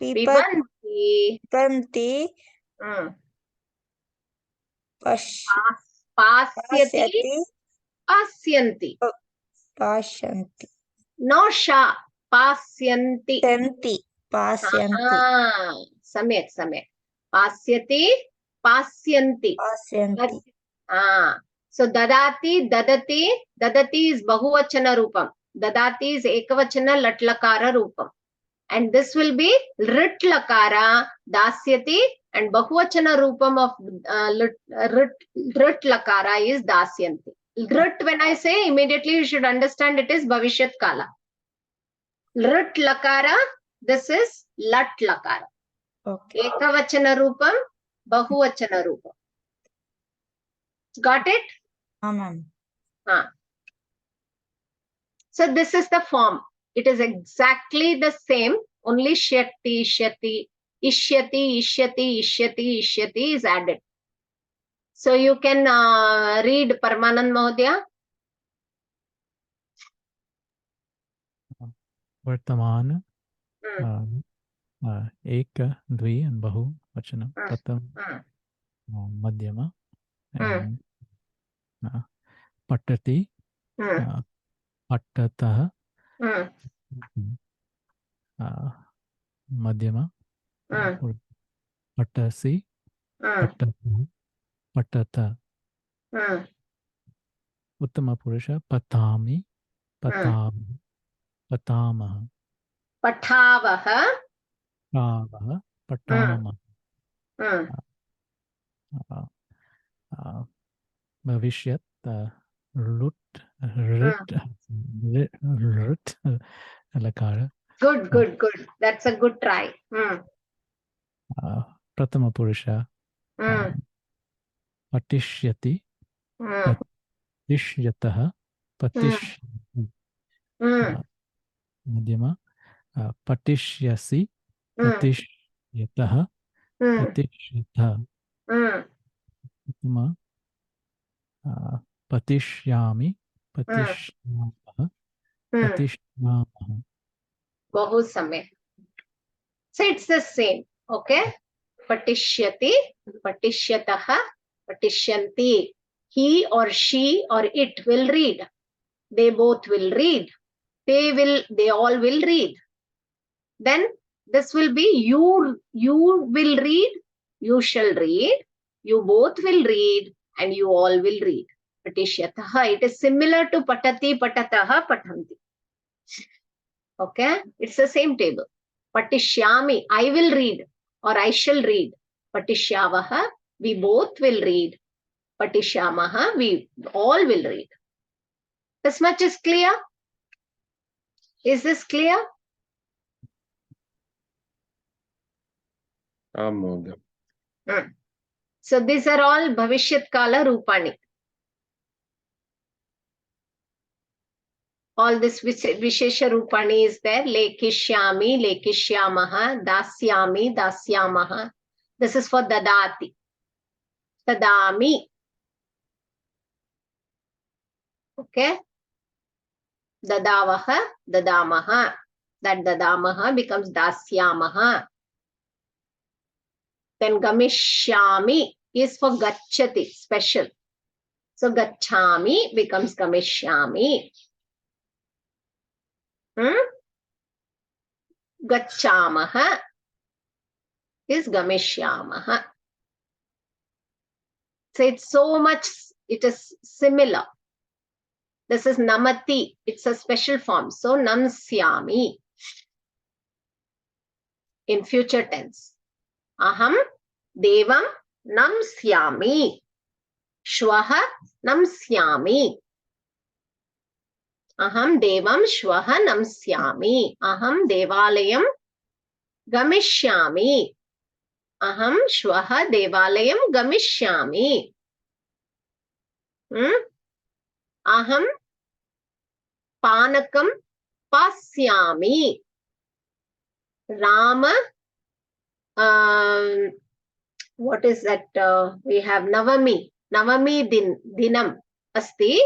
pibanti. Pibanti. Pasyati, Pasyati. pasyanti. Pashyanti. No sha. Pasyanti. Syanti. Pasyanti. Samyak, samyak. Pasyati, pasyanti. Pasyanti. So dadati, dadati. Dadati is bahuvachana rupam. Dadati is ekavachana latlakara rupam. And this will be rit lakara, dasyati, and bahuvachana rupam of rit lakara is dasyanti. Rit, when I say, immediately you should understand it is bhavishyat kala. Rit lakara, this is lat lakara. Okay. Ekavachana rupam, bahuvachana rupam. Got it? Ma'am. So this is the form. It is exactly the same, only shyati, ishyati, ishyati, ishyati, ishyati, ishyati is added. So you can read Paramanand Mahodaya. Vartaman. Ek, dvi, and bahu, vachanam. Pratham, madhyama, and patati, pattatah, Madhyama. Mm. Patasi. Mm. Patata. Patata. Mm. Uttama Purusha. Patami. Patam. Patamaha. Patavaha. Pavaha. Mm. Patama. Mm. Bhavishyat. Rut. Mm. Rut. Lakara. Good, good, good. That's a good try. Mm. Pratama Purusha. Mm. Patishyati. Mm. Patishyataha. Patish. Mm. Madhyama. Patishyasi. Mm. Patishyataha. Mm. Patishyatha. Mm. Uttama. Patishyami. Mm. Patishyamaha. Mm. Patishyamaha. Bahu samyak. So it's the same. Okay. Patishyati, patishyataha, patishyanti. He or she or it will read. They both will read. They all will read. Then this will be you will read, you shall read, you both will read, and you all will read. Patishyataha. It is similar to patati, patataha, patanti. Okay, it's the same table. Patishyami, I will read or I shall read. Patishyavaha, we both will read. Patishyamaha, we all will read. This much is clear? Is this clear? Mother. So these are all Bhavishyat Kala Rupani. All this Vishesha Rupani is there. Lekishyami, Lekishyamaha, Dasyami, Dasyamaha. This is for Dadati. Tadami. Okay. Dadavaha, Dadamaha. That Dadamaha becomes Dasyamaha. Then Gamishyami is for Gachati, special. So Gachami becomes Gamishyami. Gachamaha is Gamishyamaha. So it's so much, it is similar. This is Namati, it's a special form. So Namsyami in future tense. Aham Devam Namsyami. Shwaha Namsyami. Aham Devam Shwaha Namsyami. Aham Devalayam Gamishyami. Aham Shwaha Devalayam Gamishyami. Aham Panakam Pasyami. Rama, what is that? We have Navami. Navami Dinam Asti.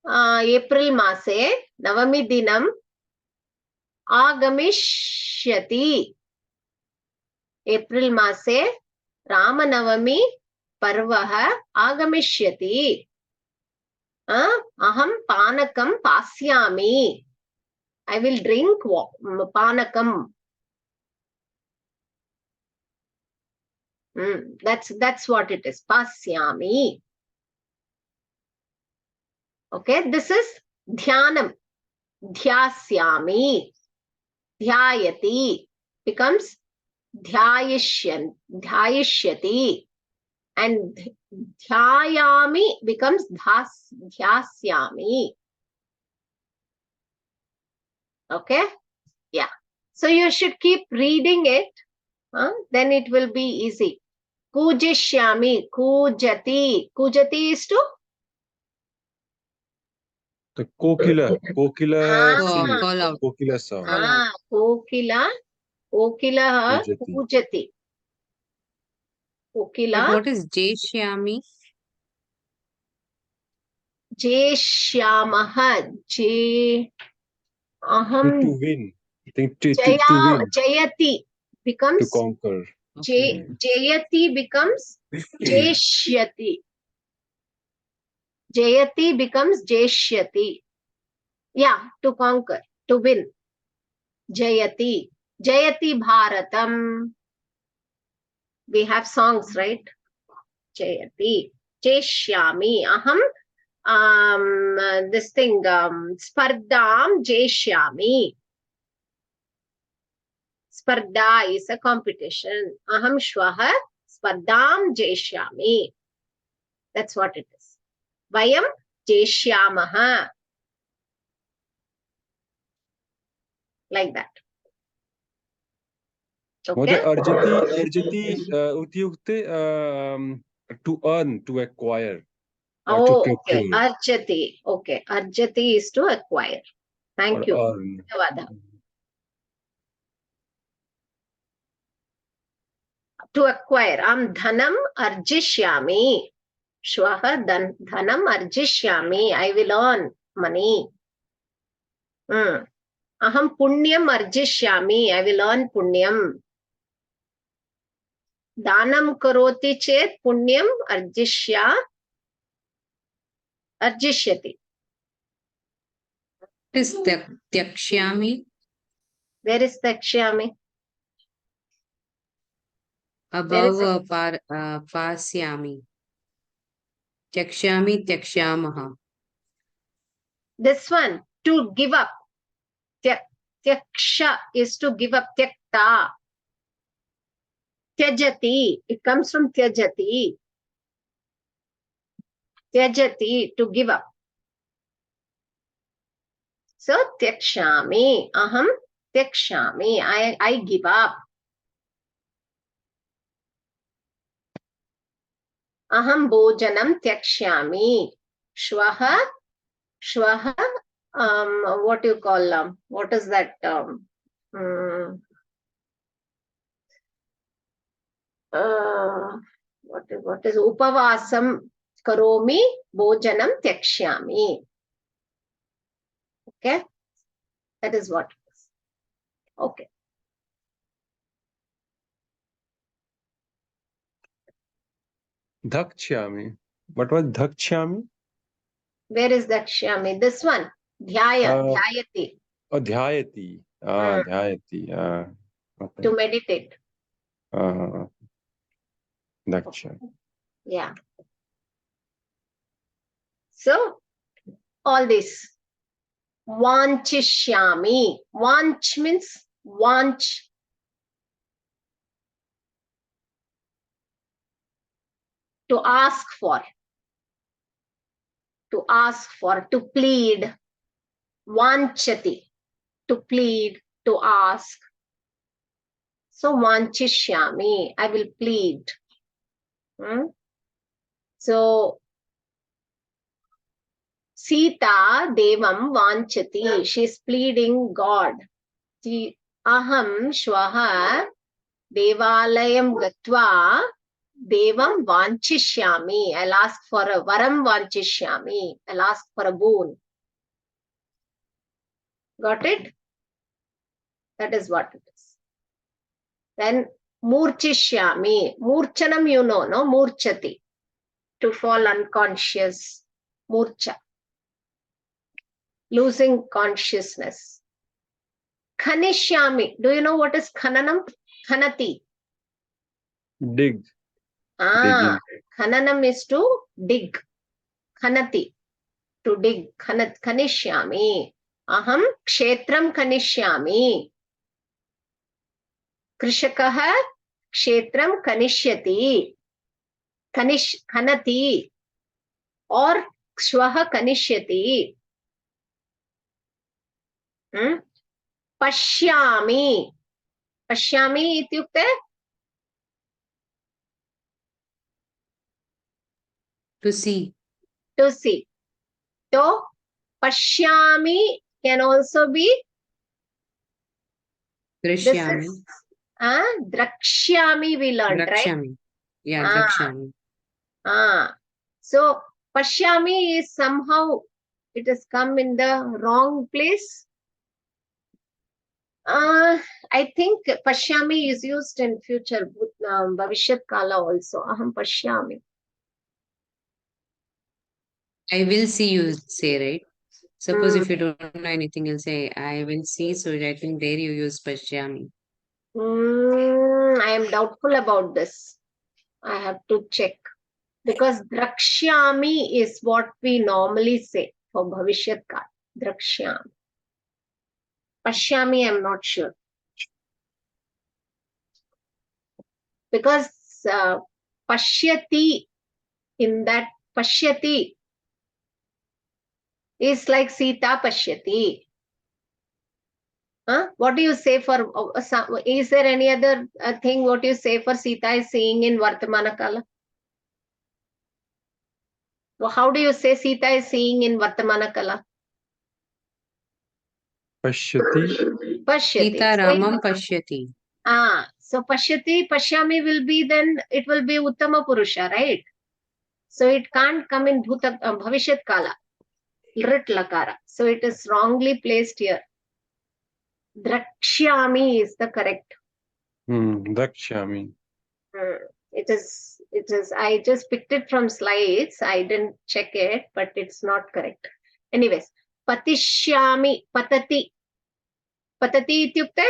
April Mase. Navami Dinam Agamishyati. April Mase. Rama Navami Parvaha Agamishyati. Aham Panakam Pasyami. I will drink Panakam. That's what it is. Pasyami. Okay, this is Dhyanam. Dhyasyami. Dhyayati becomes Dhyayishyati. And Dhyayami becomes Dhyasyami. Okay? Yeah. So you should keep reading it. Then it will be easy. Kujishyami. Kujati. Kujati is to? The Kokila singing. Call out. Kokila song. Call out. Kokila. Kokila Kujati. Kujati. But Kokila. what is Jeshyami? Jeshyamaha. Aham. To win. I think to Jaya, win. Jayati To becomes conquer. Okay. Jayati becomes Jeshyati. Jayati becomes Jeshyati. Yeah, to conquer, to win. Jayati. Jayati Bharatam. We have songs, right? Jayati. Jeshyami. Aham. This thing. Spardam Jeshyami. Sparda is a competition. Aham Shwaha Spardam Jeshyami. That's what it is. Vayam Jeshyamaha. Like that. Mother, Okay. arjati utyukte to earn, to acquire, or to Oh, okay. procure, Arjati. Okay. Arjati is to acquire. Thank or you. earn. Dhanyavada. To acquire. Dhanam arjishyami. Shwaha dhanam arjishyami. I will earn money. Aham punyam arjishyami. I will earn punyam. Danam karoti chet punyam arjishyati. What is Tyakshyami? Where is Takshyami? Above Pasyami. Tyakshyami, Tyakshyamaha. This one, to give up. Tyaksha is to give up. Tyakta. Tyajati. It comes from tyajati. Tyajati, to give up. So, tyakshami. Aham tyakshami. I give up. Aham bhojanam tyakshyami. Shwaha. What do you call, what is that? What is upavasam karomi bhojanam tyakshyami. Okay, that is what it is. Okay. Dhakchyami. What was dhakchyami? Where is that shyami? This one. Dhyayati. Oh, dhyayati. Dhyayati. Okay. To meditate. Dhakchyami. Yeah. So, all this. Vanchishyami. Vanch means vanch. To ask for. To ask for. To plead. Vanchati. To plead. To ask. So, vanchishyami. I will plead. So, Sita Devam Vanchati. She's pleading God. Aham Shwaha Devalayam Gatva Devam Vanchishyami. I'll ask for a Varam Vanchishyami. I'll ask for a boon. Got it? That is what it is. Then Murchishyami. Murchanam, you know, no? Murchati. To fall unconscious. Murcha. Losing consciousness. Khanishyami. Do you know what is khananam? Khanati. Dig. Ah, Digging. khananam is to dig. Khanati. To dig. Khanishyami. Aham kshetram kanishyami. Krishakaha kshetram kanishyati. Khanati. Or shwaha kanishyati. Pashyami. Pashyami ityukte? To see. To see. So, pashyami can also be this Drishyami. is drakshyami we learned, right? Drakshami. Yeah, Ah. Drakshami. So pashyami is somehow it has come in the wrong place. I think pashyami is used in future bhavishyat kala also. Aham pashyami. I will see, you say, right? Suppose if you don't know anything, you'll say, I will see. So I think there you use Pashyami. I am doubtful about this. I have to check. Because drakshyami is what we normally say for bhavishyat kal. Drakshyami. Pashyami, I'm not sure. Because pashyati, in that pashyati is like Sita pashyati. Huh? What do you say for, is there any other thing what you say for Sita is seeing in Vartamana Kala? Well, how do you say Sita is seeing in Vartamana Kala? Pashyati. Pashyati. Sita Ramam Pashyati. So pashyati, pashyami will be then, it will be Uttama Purusha, right? So it can't come in Bhavishyat Kala, Rit Lakara. So it is wrongly placed here. Drakshyami is the correct. Dakshyami. It is, I just picked it from slides. I didn't check it, but it's not correct. Anyways, patishyami, patati. Patati ityukte?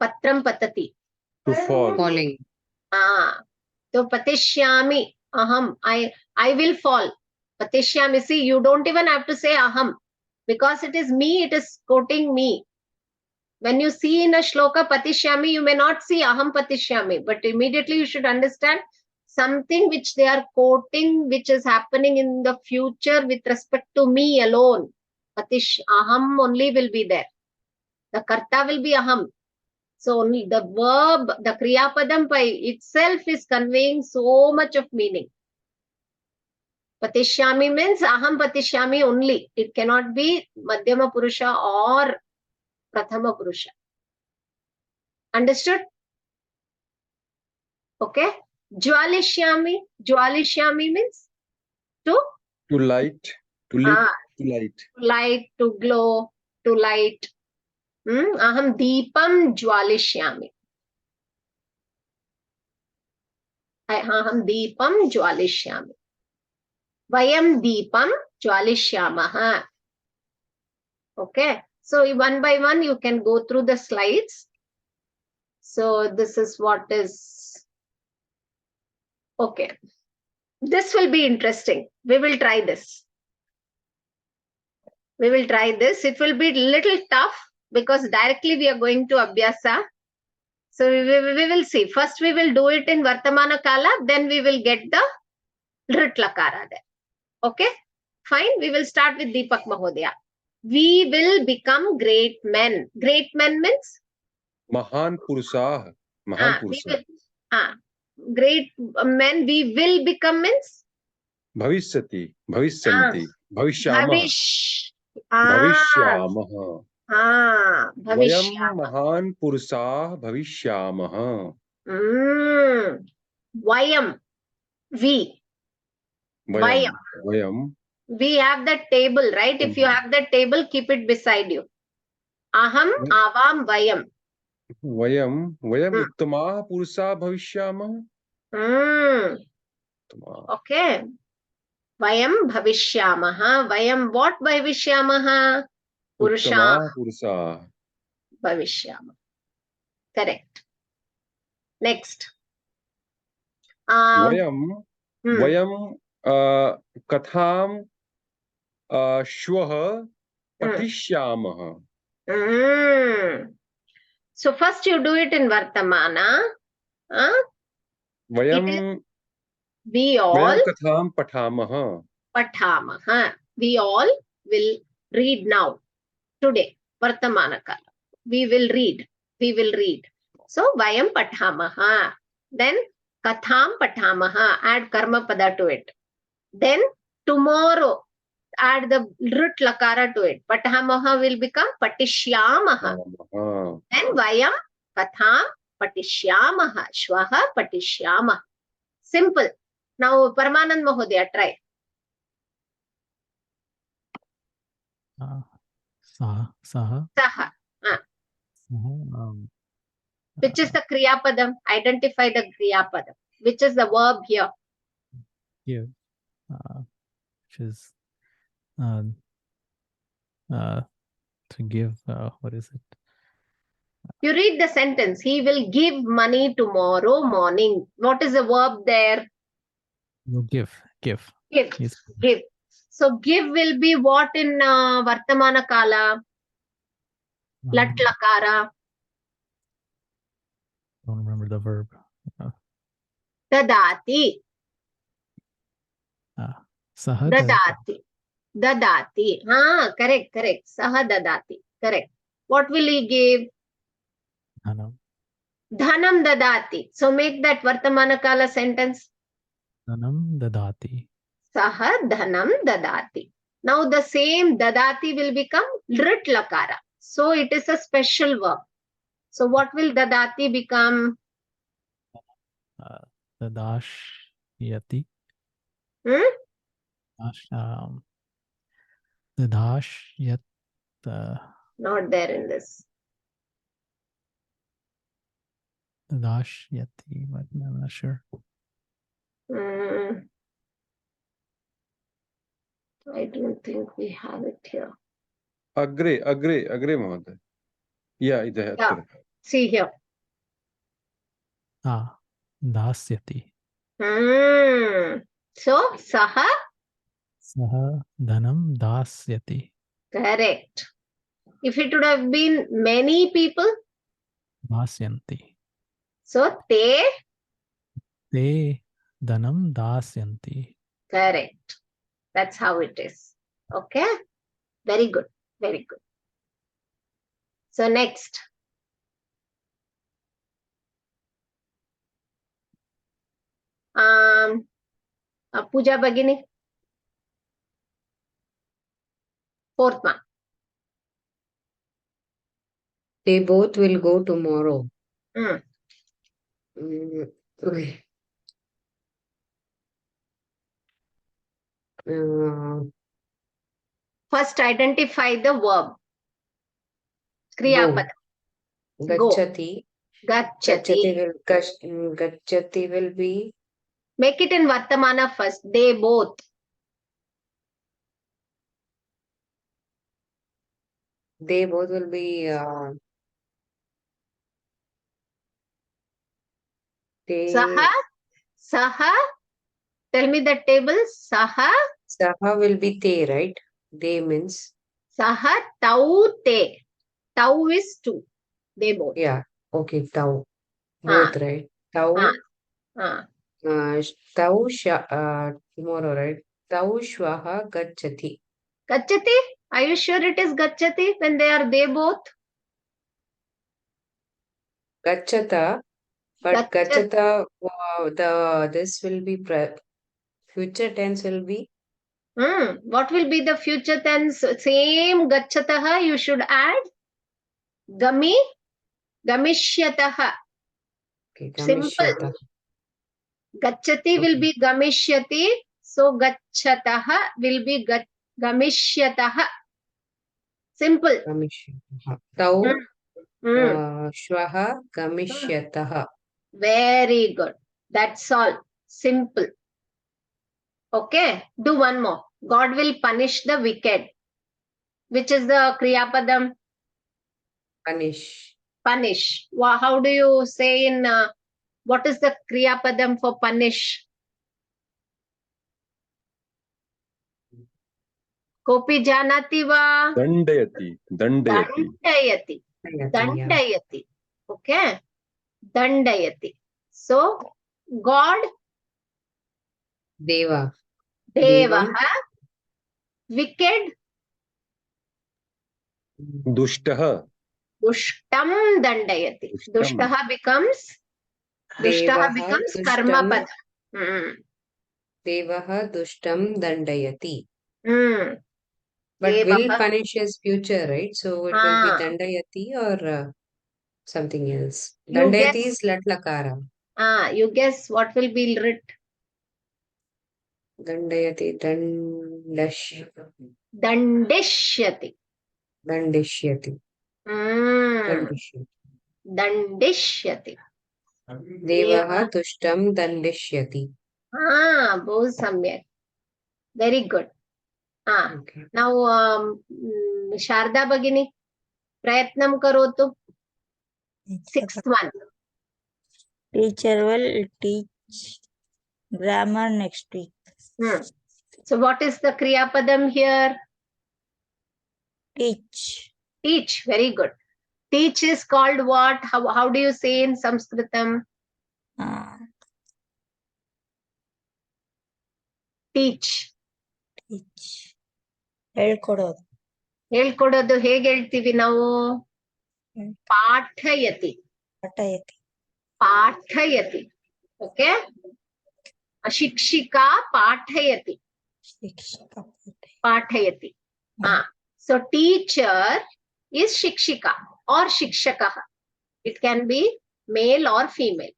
Patram patati. To fall. Falling. So patishyami, aham, I will fall. Patishyami, see, you don't even have to say aham. Because it is me, it is quoting me. When you see in a shloka patishyami, you may not see aham patishyami, but immediately you should understand something which they are quoting, which is happening in the future with respect to me alone. Aham only will be there. The karta will be aham. So only the verb, the kriya padam by itself is conveying so much of meaning. Patishyami means aham patishyami only. It cannot be madhyama purusha or prathama purusha. Understood? Okay. Jwalishyami. Jwalishyami means to light. To lit. Ah. To light. light, to glow, to light. Aham deepam jwalishyami. Aham deepam jwalishyami. Vayam deepam jwalishyamaha. Okay. So one by one you can go through the slides. So this is what is okay. This will be interesting. We will try this. We will try this. It will be little tough because directly we are going to Abhyasa. So we will see. First we will do it in Vartamana Kala, then we will get the Rit Lakara there. Okay? Fine. We will start with Deepak Mahodaya. We will become great men. Great men means? Mahan Purusah. Mahan Purusah. Great men we will become means? Bhavishyati. Bhavishyanti. Bhavishyamah. Bhavishyamah. Vayam Bhavishyamah. Mahan Purusah Bhavishyamah. Vayam. We. Vayam. Vayam. We have that table, right? If you have that table, keep it beside you. Aham, avam, vayam. Vayam. Vayam Uttamah Purusah Bhavishyamah. Okay. Vayam bhavishyamaha. Vayam what bhavishyamaha? Purusha Uttamah Purusah. bhavishyamaha. Correct. Next. Vayam. Vayam Katham Shwah Patishyamah. So first you do it in Vartamana. Vayam. We all Vayam Katham Pathamah. Patamaha. We all will read now. Today. Vartamana Kala. We will read. We will read. So Vayam Patamaha. Then Katham Patamaha. Add Karma Pada to it. Then tomorrow add the Rut Lakara to it. Patamaha will become Patishyamaha. Then Vayam Katham Patishyamaha. Shwaha Patishyamaha. Simple. Now Paramanand Mahodaya, try. Saha. Saha. Saha. Which is the Kriya Padam? Identify the Kriya Padam. Which is the verb here? Give. Which is to give. What is it? You read the sentence. He will give money tomorrow morning. What is the verb there? You give. Give. Yes. Give. So give will be what in Vartamana Kala? Lat lakara. Don't remember the verb. Dadati. Saha. Dadati. Dadati. Correct. Saha dadati. Correct. What will he give? Dhanam. Dhanam dadati. So make that Vartamana Kala sentence. Dhanam dadati. Saha dhanam dadati. Now the same dadati will become lit lakara. So it is a special verb. So what will dadati become? Dadashyati. Hmm? Dadashyat. Not there in this. Dadashyati, but I'm not sure. I don't think we have it here. Agre, Mahoday. Yeah, Yeah. See here. Dasyati. So, saha? Saha dhanam dasyati. Correct. If it would have been many people, Dasyanti. so te? Te dhanam dasyanti. Correct. That's how it is. Okay? Very good. Very good. So next. Puja Bagini. Fourth one. They both will go tomorrow. Okay. First, identify the verb. Kriyapada. Gachati. Gachati. Gachati will be. Make it in Vartamana first. They both. They both will be. Saha. Saha. Tell me the table. Saha. Saha will be te, right? They means. Saha tau te. Tau is two. They both. Yeah. Okay. Tau. Both, right? Tau. Tau tomorrow, right? Tau shwaha gachati. Gachati? Are you sure it is gachati when they both? Gachata. But gachata, this will be future tense will be. What will be the future tense? Same gachataha you should add. Gami. Gamishyataha. Okay, gamishyataha. Simple. Gachati will be gamishyati. So gachataha will be gamishyataha. Simple. Gamishyataha. Tau shwaha gamishyataha. Very good. That's all. Simple. Okay. Do one more. God will punish the wicked. Which is the Kriyapadam? Punish. Punish. How do you say in what is the Kriyapadam for punish? Kopi janati va? Dandayati. Dandayati. Okay. Dandayati. So, God. Deva. Devaha. Wicked. Dushtaha. Dushtam dandayati. Dushtaha becomes karma pada. Devaha dushtam dandayati. But Devaha. will punish is future, right? So it will be dandayati or something else. Dandayati is lat lakara. You guess what will be writ? Dandayati Dandishyati. Dandishyati. Dandishyati. Devaha dushtam dandishyati. Bahut samyak. Very good. Okay. Now, Sharda Bagini, prayatnam karotu. Sixth one. Teacher will teach grammar next week. So what is the Kriya Padam here? Teach. Teach. Very good. Teach is called what? How do you say in Sanskritam? Teach. Teach. ಹೇಳ್ಕೊಡೋದು. ಹೇಳ್ಕೊಡೋದು ಹೇಗೆ ಹೇಳ್ತೀವಿ ನಾವು? ಪಾಠಯತಿ. ಪಾಠಯತಿ. ಪಾಠಯತಿ. Okay. ಶಿಕ್ಷಿಕಾ ಪಾಠಯತಿ. ಶಿಕ್ಷಕ ಪಾಠಯತಿ. So teacher is shikshika or shikshaka. It can be male or female.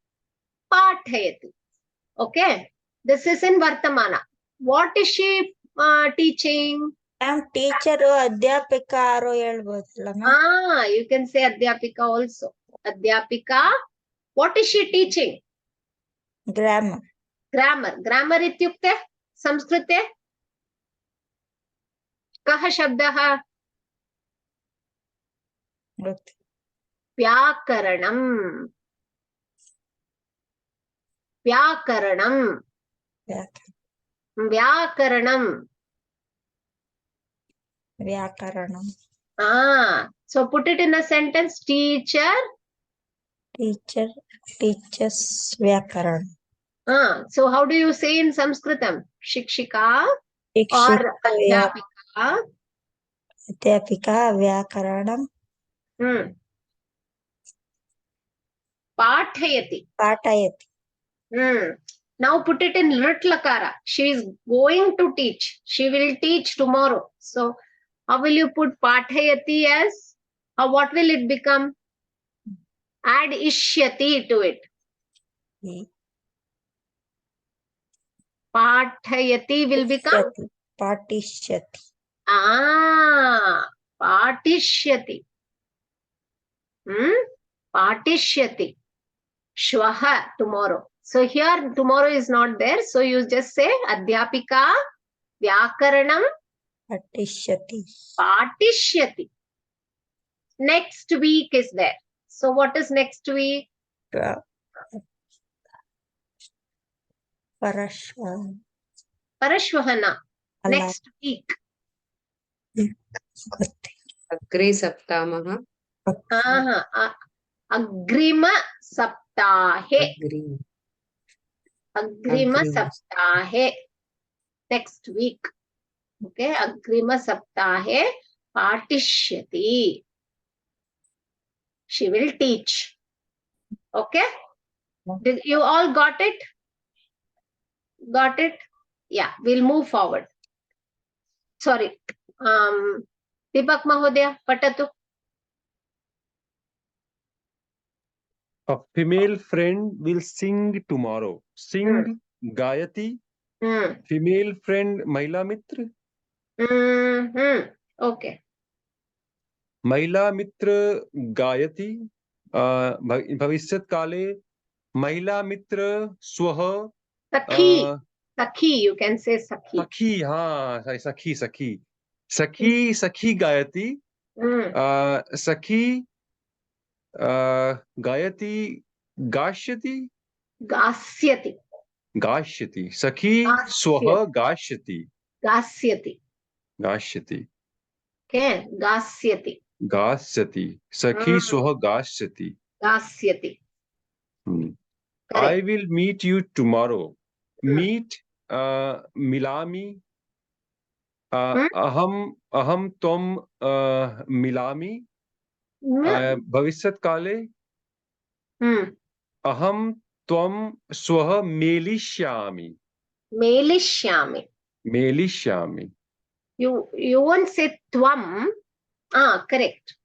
Pathayati. Okay. This is in Vartamana. What is she teaching? Ma'am teacher ಅಧ್ಯಾಪಿಕಾರು ಹೇಳ್ಬೋದಲ್ಲ ma'am? You can say Adhyapika also. Adhyapika. What is she teaching? Grammar. Grammar. Grammar ityukte Samskrite. Kah shabdah? Vyakaranam. Vyakaranam. Vyakaranam. Vyakaranam. So put it in a sentence. Teacher. Teacher teaches Vyakaranam. So how do you say in Sanskritam? Shikshika or Adhyapika? Adhyapika Vyakaranam. Pathayati. Pathayati. Now put it in Rit Lakara. She is going to teach. She will teach tomorrow. So how will you put Pathayati as? What will it become? Add Ishyati to it. Pathayati will become? Patishyati. Patishyati. Patishyati. Shwaha, tomorrow. So here tomorrow is not there. So you just say Adhyapika Vyakaranam Patishyati. Patishyati. Next week is there. So what is next week? Parashvahana. Next week. Agre Saptamaha. Agrima Saptahe. Agrima Saptahe. Next week. Okay. Agrima Saptahe Patishyati. She will teach. Okay. Did you all got it? Got it? Yeah. We'll move forward. Sorry. Deepak Mahodaya, Patatu. A female friend will sing tomorrow. Sing, Gayati. Female friend, Mahila Mitra. Okay. Mahila Mitra Gayati. Bhavishyat Kale. Mahila Mitra Swaha. Sakhi. Sakhi, you can say Sakhi. Sakhi, Sakhi. Sakhi Gayati. Sakhi Gayati Gashyati. Gasyati. Gashyati. Sakhi Swaha Gashyati. Gasyati. Gashyati. Okay. Gasyati. Gasyati. Sakhi Swaha Gasyati. Gasyati. I will meet you tomorrow. Meet Milami. Aham Tom Milami. Bhavishyat Kale. Aham Tvam Swaha Melishyami. Melishyami. Melishyami. You won't say Tvam. Correct.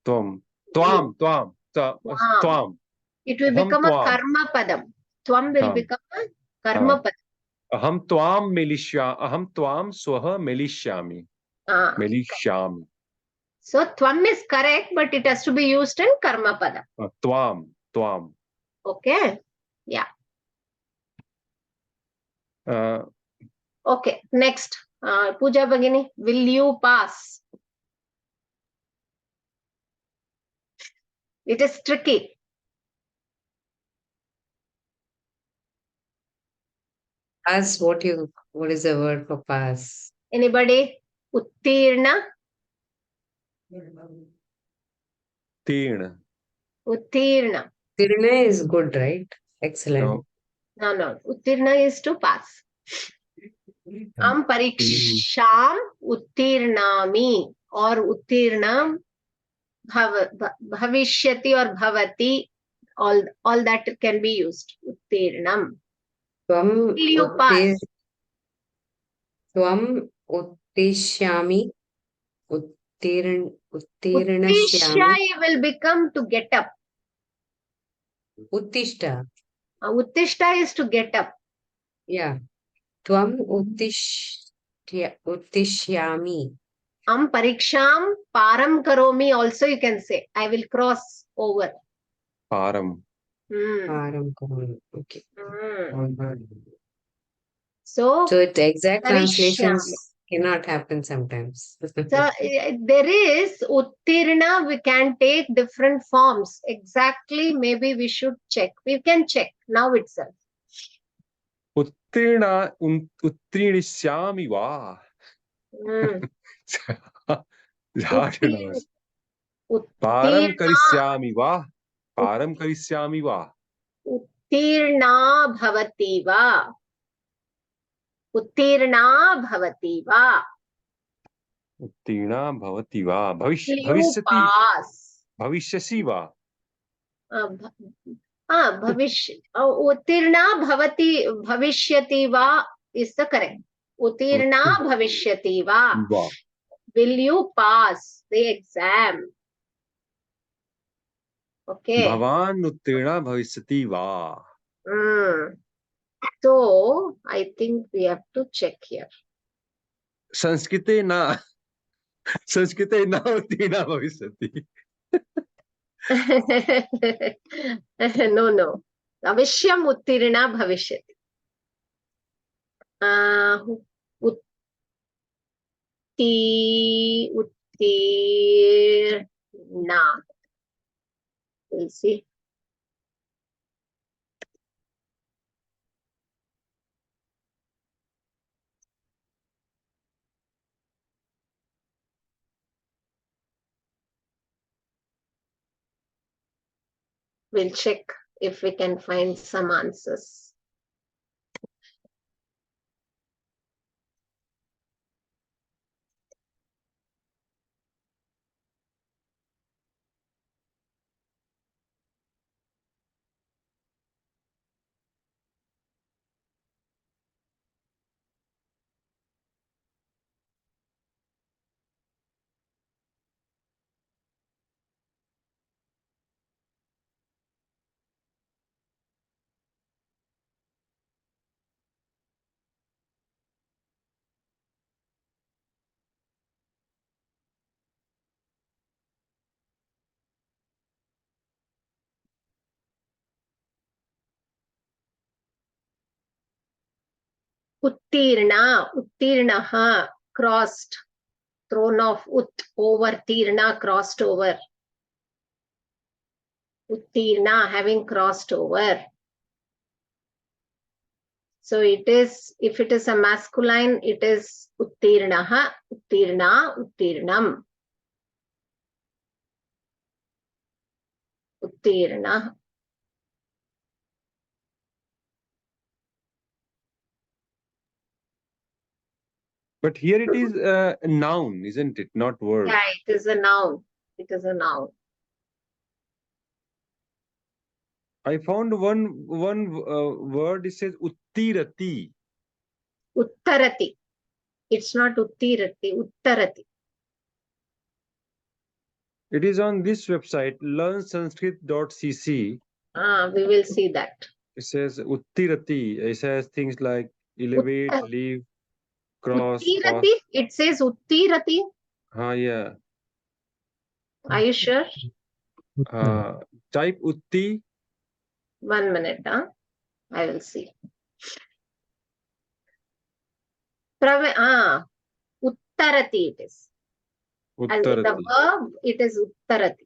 Tvam. It will become a karma padam. Tvam will become a karma padam. Aham Tvam Swaha Melishyami. Melishyami. So Tvam is correct, but it has to be used in karma padam. Tvam. Okay. Yeah. Okay. Next. Pooja Bhagini, will you pass? It is tricky. Pass, what is the word for pass? Anybody? Uttirna? Tirna. Uttirna. Tirne is good, right? Excellent. No. Uttirna is to pass. Am Mm. pariksham uttirnami or uttirnam bhavishyati or bhavati. All that can be used. Uttirnam. Tvam Will you pass? Tvam uttishyami. Uttisha Uttirnashyami. will become to get up. Uttishta. Uttishta is to get up. Yeah. Tvam uttishyami. Am pariksham param karomi also you can say. I will cross over. Param. Param karomi. Okay. So So exact karishyami. translations cannot happen sometimes. So there is uttirna, we can take different forms. Exactly, maybe we should check. We can check now itself. Uttrinishyami va. Mm. Hard to know. Param Uttirna, karishyami va. Param karishyami va. uttirna bhavati va. Uttirna bhavati va. Uttirna bhavati va. Will you Bhavishyati. pass? Bhavishyasi va. Uttirna bhavati bhavishyati va is the correct. Uttirna bhavishyati va. Va. Will you pass the exam? Okay. Bhavan uttirna bhavishyati va. So I think we have to check here. Sanskrite na. Sanskrite na uttirna bhavishyati. No. Avishyam uttirna bhavishyati. Uttirna. We'll see. We'll check if we can find some answers. Uttirnaha, crossed, thrown off, over, tirna, crossed over. Uttirna, having crossed over. So it is, if it is a masculine, it is uttirnaha, uttirna, uttirnam. Uttirna. But here it is a noun, isn't it? Not word. Yeah, it is a noun. It is a noun. I found one word. It says uttirati. Uttarati. It's not uttirati, uttarati. It is on this website, learnsanskrit.cc. We will see that. It says uttirati. It says things like elevate, leave, cross, pass. Uttirati? It says uttirati. Yeah. Are you sure? Type utti. 1 minute. I will see. Uttarati it is. And with the Uttarati. verb, it is uttarati.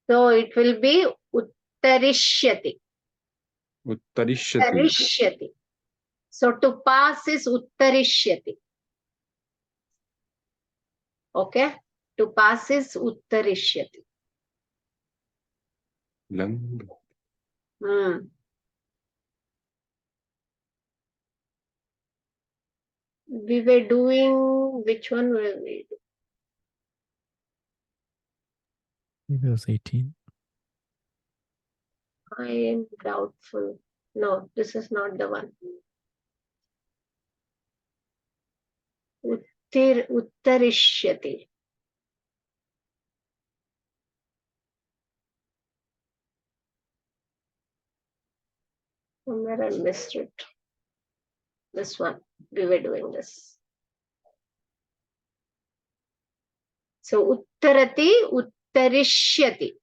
So it will be uttarishyati. Uttarishyati. Uttarishyati. So to pass is uttarishyati. Okay? To pass is uttarishyati. Lang. Hmm. We were doing, which one were we doing? Maybe it was 18. I am doubtful. No, this is not the one. Uttarishyati. Somewhere I missed it. This one. We were doing this. So uttarati, uttarishyati.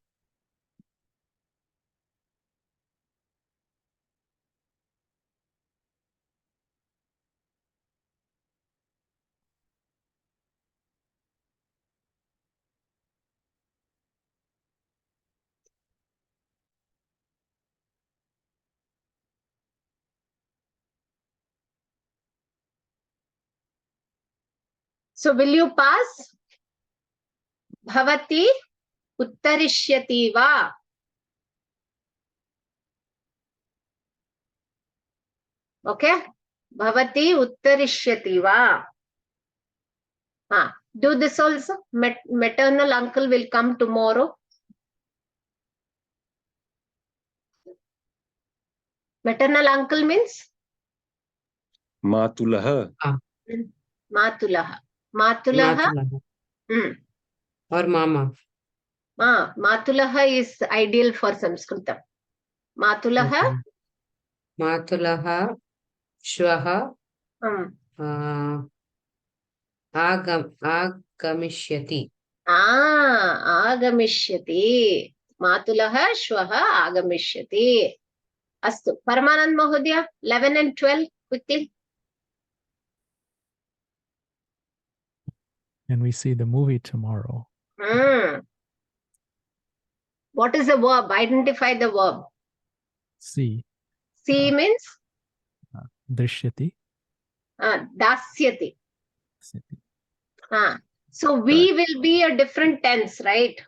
So will you pass? Bhavati uttarishyati va. Okay? Bhavati uttarishyati va. Do this also. Maternal uncle will come tomorrow. Maternal uncle means? Matulaha. Matulaha. Matulaha. Or mama. Matulaha is ideal for Sanskritam. Matulaha. Okay. Matulaha. Shwaha. Agamishyati. Agamishyati. Matulaha shwaha agamishyati. Astu. Paramanand Mahodaya, 11 and 12, quickly. And we see the movie tomorrow. What is the verb? Identify the verb. See. See means? Drishyati. Dasyati. Dasyati. So we will be a different tense, right?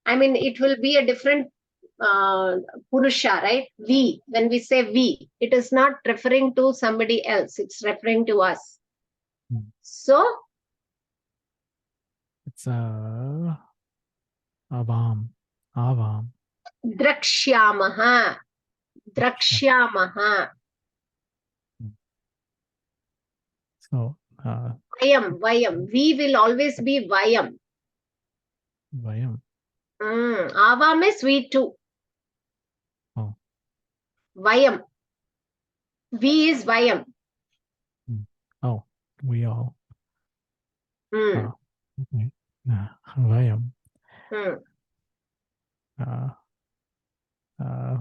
I mean, it will be a different Purusha, right? We. When we say we, it is not referring to somebody else. It's referring to us. So? It's avam. Avam. Drakshyamaha. Drakshyamaha. So, Vayam. We will always be Vayam. Vayam. Avam is we too. Oh. Vayam. We is Vayam. Oh, we all. Okay. Vayam.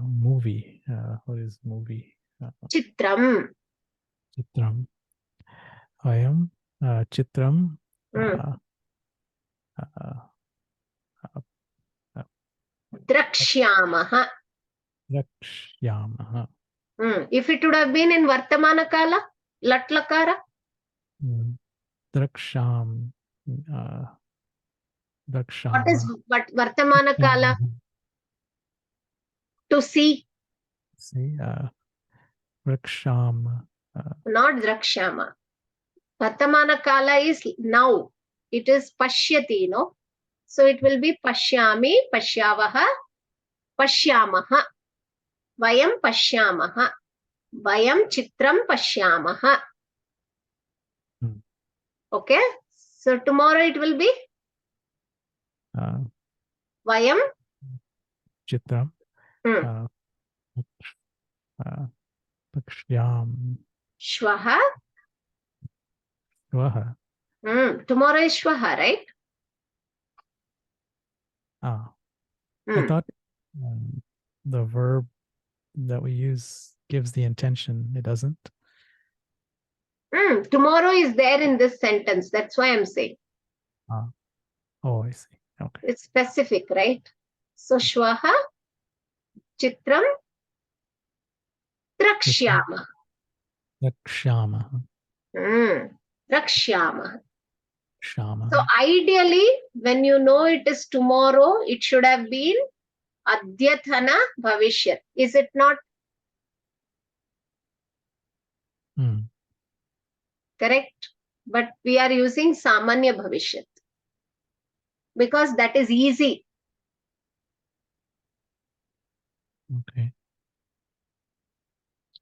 Movie. What is movie? Chitram. Chitram. Vayam. Chitram. Drakshyamaha. Drakshyamaha. If it would have been in Vartamana Kala, Latlakara. Draksham. Drakshama. What is Vartamana Kala? To see. See. Draksham. Not Drakshama. Vartamana Kala is now. It is Pashyati, no? So it will be Pashyami, Pashyavaha, Pashyamaha. Vayam Pashyamaha. Vayam Chitram Pashyamaha. Okay? So tomorrow it will be Vayam Chitram. Pakshyam. Shwaha. Shwaha. Tomorrow is Shwaha, right? I thought the verb that we use gives the intention. It doesn't. Tomorrow is there in this sentence. That's why I'm saying. Oh, I see. Okay. It's specific, right? So Shwaha Chitram Drakshyamah. Rakshama. Drakshyamah. Shama. So ideally, when you know it is tomorrow, it should have been Adyathana Bhavishyat. Is it not correct? But we are using Samanya Bhavishyat because that is easy. Okay.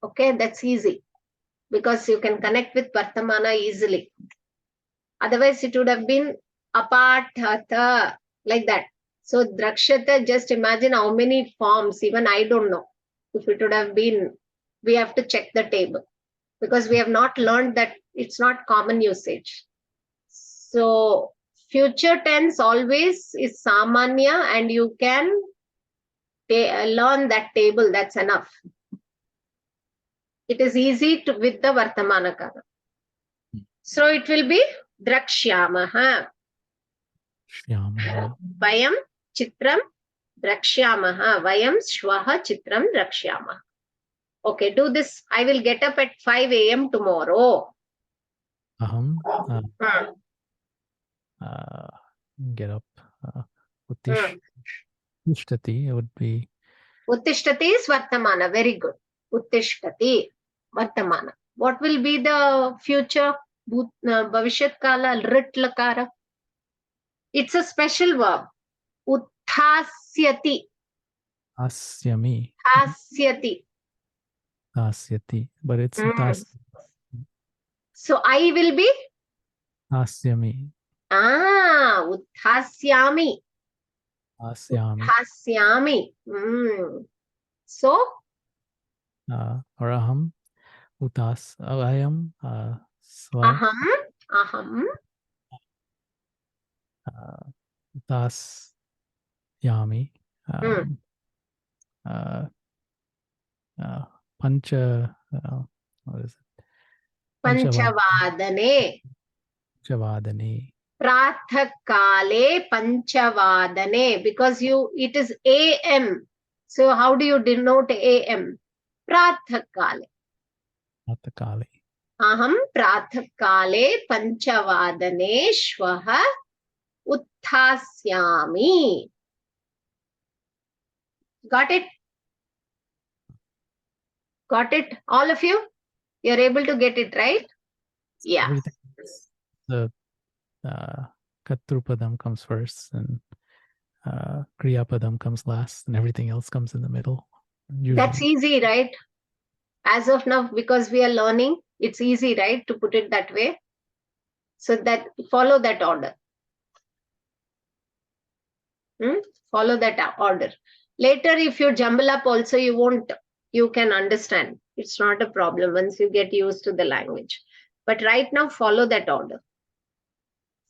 Okay, that's easy because you can connect with Vartamana easily. Otherwise, it would have been Apathatha, like that. So, Drakshata, just imagine how many forms, even I don't know. If it would have been, we have to check the table because we have not learned that it's not common usage. So, future tense always is Samanya, and you can learn that table, that's enough. It is easy to with the Vartamana Kara. So, it will be Drakshyamaha. Shyama. Vayam Chitram Drakshyamaha. Vayam Shwaha Chitram Drakshyamaha. Okay, do this. I will get up at 5 a.m. tomorrow. Aham. Get up. Uttishtati would be. Uttishtati is Vartamana. Very good. Uttishtati Vartamana. What will be the future? Bhavishyat Kala Rit Lakara. It's a special verb. Uthasyati. Asyami. Hasyati. Asyati. But it's tas. So I will be Asyami. Uthasyami. Asyami. Uthasyami. So Araham. Utas. Ayam. Swa. aham. Utas. Yami. Pancha. What is it? Panchavadane. Panchavadane. Prathakale Panchavadane. Because it is AM. So how do you denote AM? Prathakale. Prathakale. Aham Prathakale Panchavadane Shwaha Uthasyami. Got it? Got it? All of you? You're able to get it, right? Yeah. Everything. The Katrupadam comes first and Kriyapadam comes last and everything else comes in the middle. Usually. That's easy, right? As of now, because we are learning, it's easy, right, to put it that way. So that follow that order. Follow that order. Later, if you jumble up also, you can understand. It's not a problem once you get used to the language. But right now, follow that order.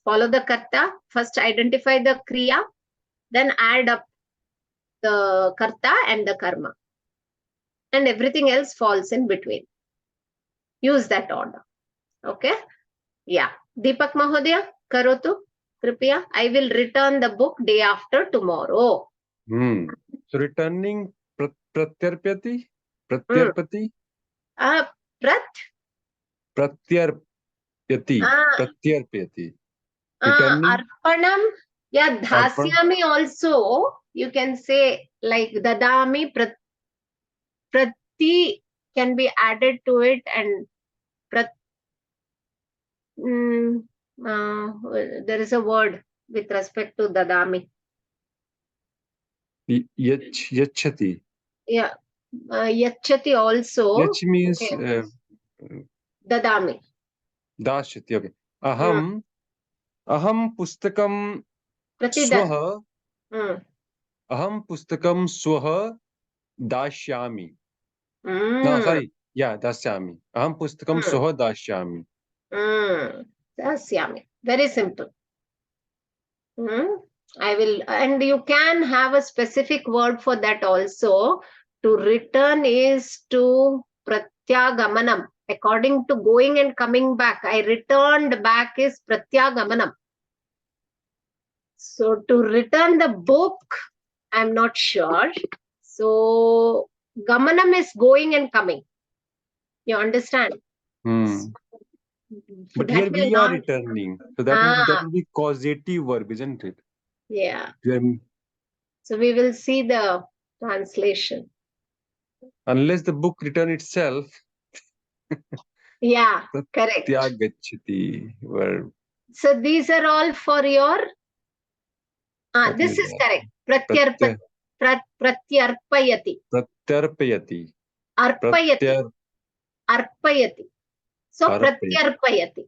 Follow the karta. First, identify the kriya. Then add up the karta and the karma. And everything else falls in between. Use that order. Okay? Yeah. Deepak Mahodaya, karotu, kripya. I will return the book day after tomorrow. So returning pratyarpyati? Pratyarpati? Pratyarpyati. Pratyarpyati. Arpanam. Yeah, dhasyami also. You can say like dadami prati can be added to it and there is a word with respect to dadami. Yachati. Yeah, yachati also. Yach means dadami. Dashyati. Okay. Aham pustakam swaha. Aham pustakam swaha dashyami. No, sorry. Yeah, dashyami. Aham pustakam swaha dashyami. Dasyami. Very simple. I will, and you can have a specific word for that also. To return is to pratyagamanam. According to going and coming back, I returned back is pratyagamanam. So to return the book, I'm not sure. So Gamanam is going and coming. You understand? Hmm. But That here will we are not. returning. So that Ah, will be causative verb, isn't it? yeah. Then So we will see the translation. unless the book return itself, Yeah, correct. pratyagachati verb. So these are all for your. What This is is that? correct. Pratyarpayati. Pratyarpayati. Arpayati. Arpayati. So Arpayati. pratyarpayati.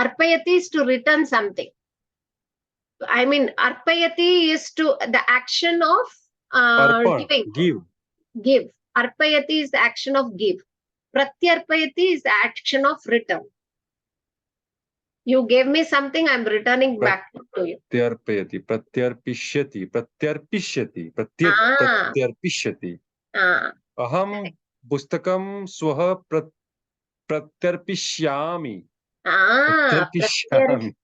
Arpayati is to return something. I mean, arpayati is to the action of Arpan, giving. give. Give. Arpayati is the action of give. Pratyarpayati is the action of return. You gave me something, I'm returning back to you. Pratyarpayati, pratyarpishyati, pratyarpishyati, Ah, pratyarpishyati. ah, Aham pustakam swaha pratyarpishyami. Pratyarpishyami.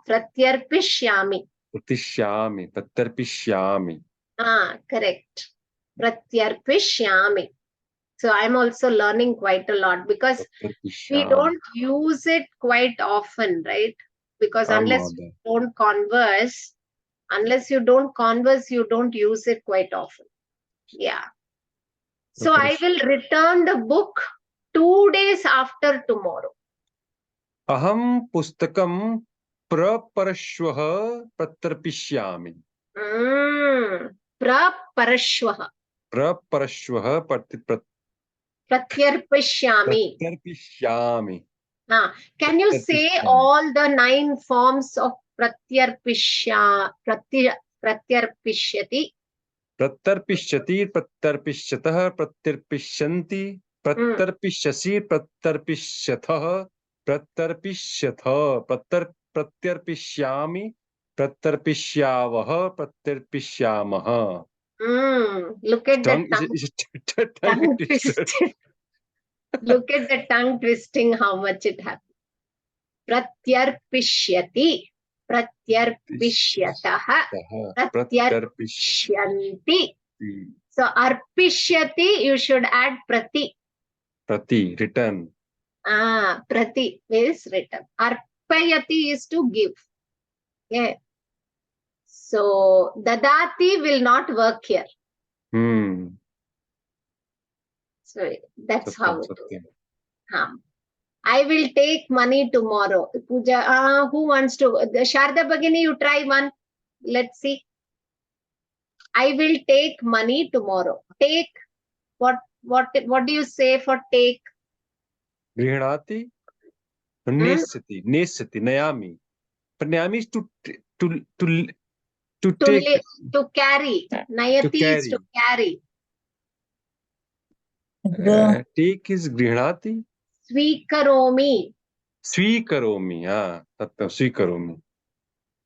pratyarpishyami. Pratishyami, pratyarpishyami. Correct. Pratyarpishyami. So I'm also learning quite a lot because we Pratyarpishyami. don't use it quite often, right? Because unless you don't converse, you don't use it quite often. Yeah. So I will return the book 2 days after tomorrow. Aham pustakam praparashvaha pratyarpishyami. Praparashvaha. Praparashvaha Pratyarpishyami. pratyarpishyami. Can you say Pratyarpishyami. all the 9 forms of pratyarpishyati? Pratyarpishyati, pratyarpishyatah, pratyarpishyanti, pratyarpishyasi, pratyarpishyatah, pratyarpishyatha, pratyarpishyami, pratyarpishyavah, pratyarpishyamah. Look at the tongue Tongue twister. twisting. Look at the tongue twisting, how much it happens. Pratyarpishyati, pratyarpishyatah, pratyarpishyanti. So arpishyati, you should add prati. Prati, return. Prati is return. Arpayati is to give. Okay. So dadati will not work here. So that's how it is. I will take money tomorrow. Puja, who wants to? Sharda Bhagini, you try one. Let's see. I will take money tomorrow. Take. What do you say for take? Grihnati, nesyati, nayami. But nayami is to take. To carry. Nayati is to carry. Take is grihnati. Swikaromi. Swikaromi. Tattam swikaromi.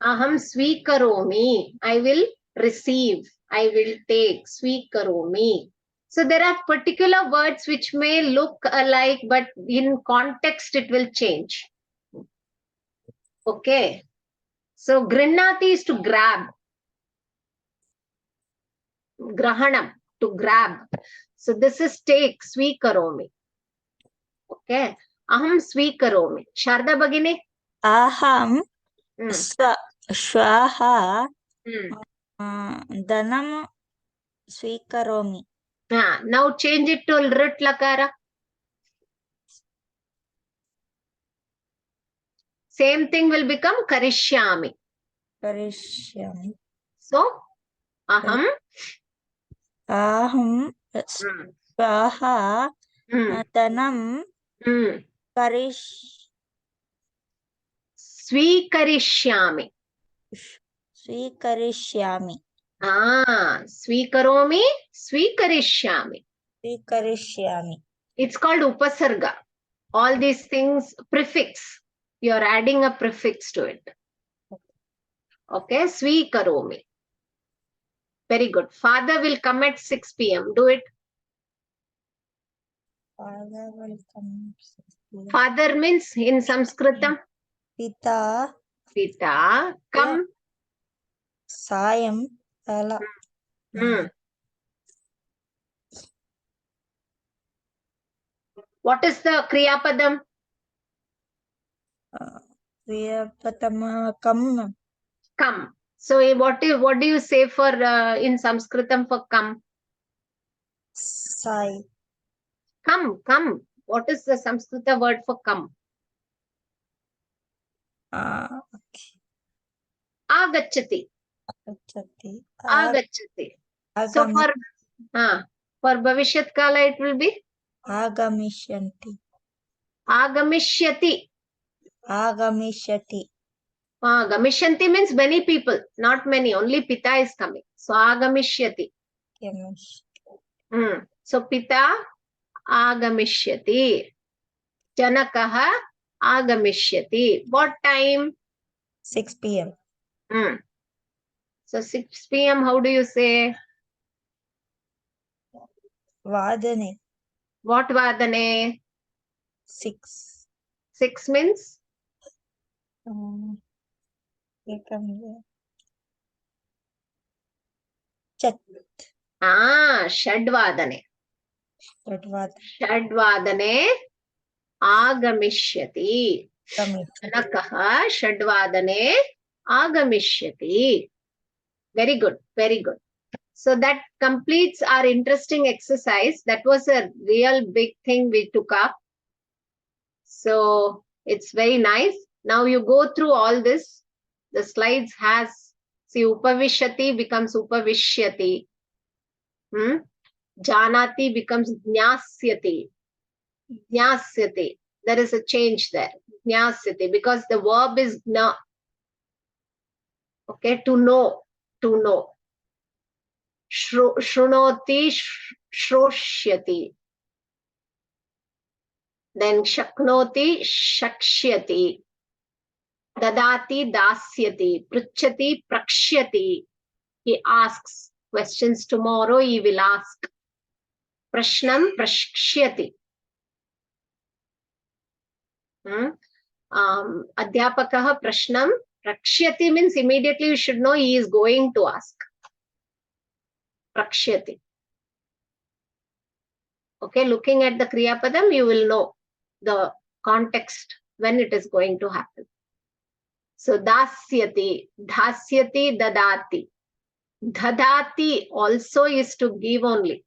Aham swikaromi. I will receive. I will take. Swikaromi. So there are particular words which may look alike, but in context it will change. Okay. So grihnati is to grab. Grahanam, to grab. So this is take. Swikaromi. Okay. Aham swikaromi. Sharda Bhagini? Aham Shwaha Dhanam Swikaromi. Now change it to Rit Lakara. Same thing will become Karishyami. Karishyami. So, Aham. Aham Shwaha Dhanam Swikarishyami. Swikarishyami. Swikaromi, Swikarishyami. Swikarishyami. It's called Upasarga. All these things, prefix. You're adding a prefix to it. Okay, Swikaromi. Very good. Father will come at 6 p.m. Do it. Father will come. Father means in Sanskritam. Pita. Pita. Come. Sayam Kala. Hmm. What is the Kriya Padam? Priyapatama Kam. Come. So what do you say for in Sanskritam for come? Sai. Come. What is the Sanskrita word for come? Agachati. Agachati. Agachati. So for Bhavishyat Kala it will be Agamishanti. Agamishyati. Agamishyati. Gamishanti means many people, not many, only Pita is coming. So Agamishyati. So Pita Agamishyati. Janakaha Agamishyati. What time? 6 p.m. So 6 p.m. how do you say? Vadane. What Vadane? 6. 6 means? Chat. Shadvadane. Shadvadane Agamishyati. Janakaha Shadvadane Agamishyati. Very good, very good. So that completes our interesting exercise. That was a real big thing we took up. So it's very nice. Now you go through all this. The slides has, see, Upavishyati becomes Upavishyati. Janati becomes Jnasyati. Jnasyati. There is a change there. Jnasyati, because the verb is Jna. Okay, to know. To know. Shrunoti, Shroshyati. Then Shaknoti, Shakshyati. Dadati, Dasyati. Pruchati, Prakshyati. He asks questions. Tomorrow he will ask. Prashnam, Prakshyati. Adhyapakaha, Prashnam, Prakshyati means immediately you should know he is going to ask. Prakshyati. Okay, looking at the Kriya Padam, you will know the context when it is going to happen. So, dasyati, dhasyati, dadati. Dadati also is to give only.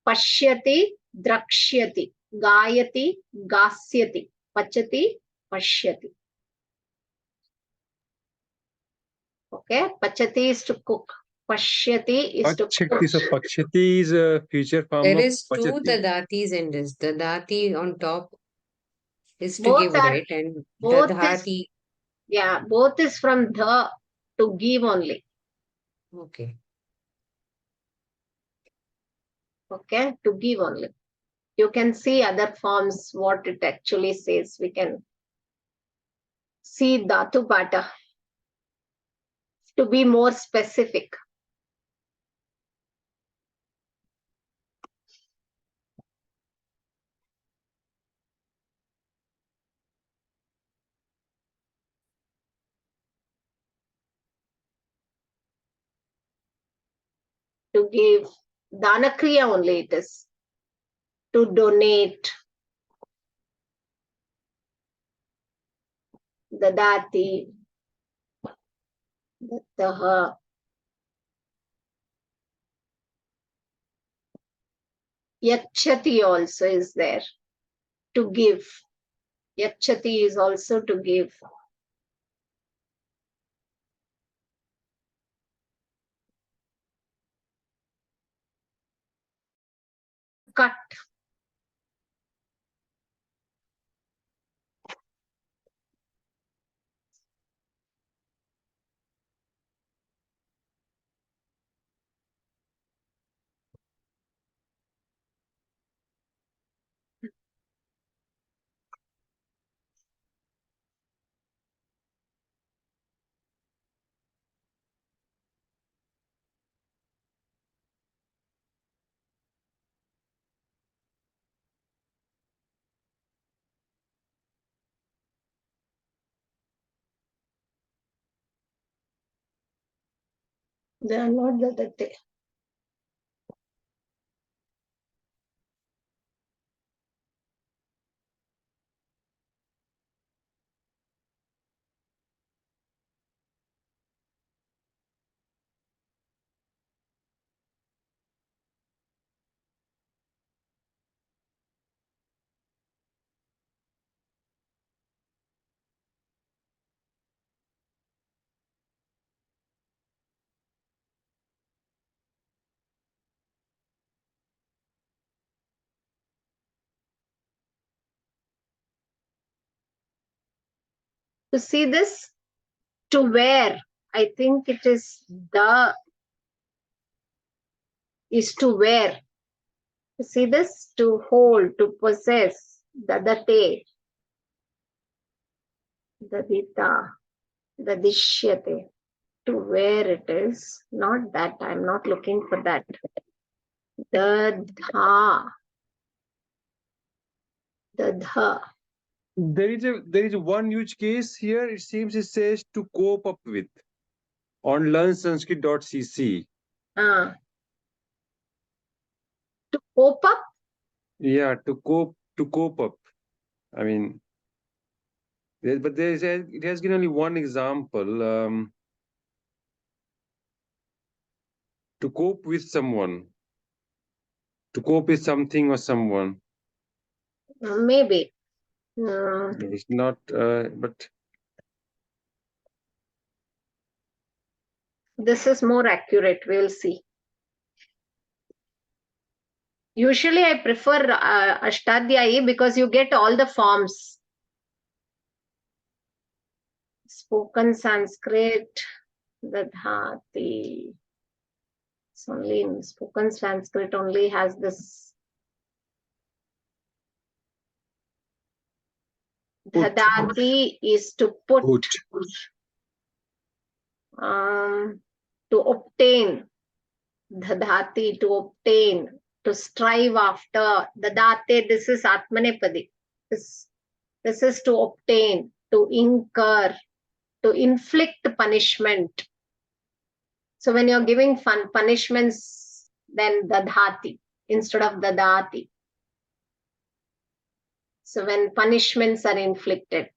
Pashyati, drakshyati. Gayati, gasyati. Pachati, pashyati. Okay, pachati is to cook. Pashyati is to cook. So Pakshati is a future form There of is two Pachati. dadatis in this. Dadati on top is to Both give, are, right? And both dadhati. both is from the to give only. Okay. Okay, to give only. You can see other forms, what it actually says. We can see Dhatu Pata to be more specific. To give, Danakriya only it is. To donate. Dadati. Dattaha. Yakshati also is there. To give. Yakshati is also to give. Cut. They are not dadate. To see this, to wear, I think it is to wear. You see this? To hold, to possess, dadate, dadita, dadishyate. To wear it is, not that. I'm not looking for that. Dadha. Dadha. There is one use case here. It seems it says to cope up with on learnsanskrit.cc. To cope up? Yeah, to cope up. I mean, but it has given only one example. To cope with someone, to cope with something or someone. Maybe. It's not, but This is more accurate. We'll see. Usually I prefer Ashtadhyayi because you get all the forms. Spoken Sanskrit, Dadhati. It's only in spoken Sanskrit only has this. Dadati is to put. To obtain. Dadati, to obtain, to strive after. Dadate, this is Atmanepadi. This is to obtain, to incur, to inflict punishment. So when you're giving punishments, then dadhati instead of dadati. So when punishments are inflicted.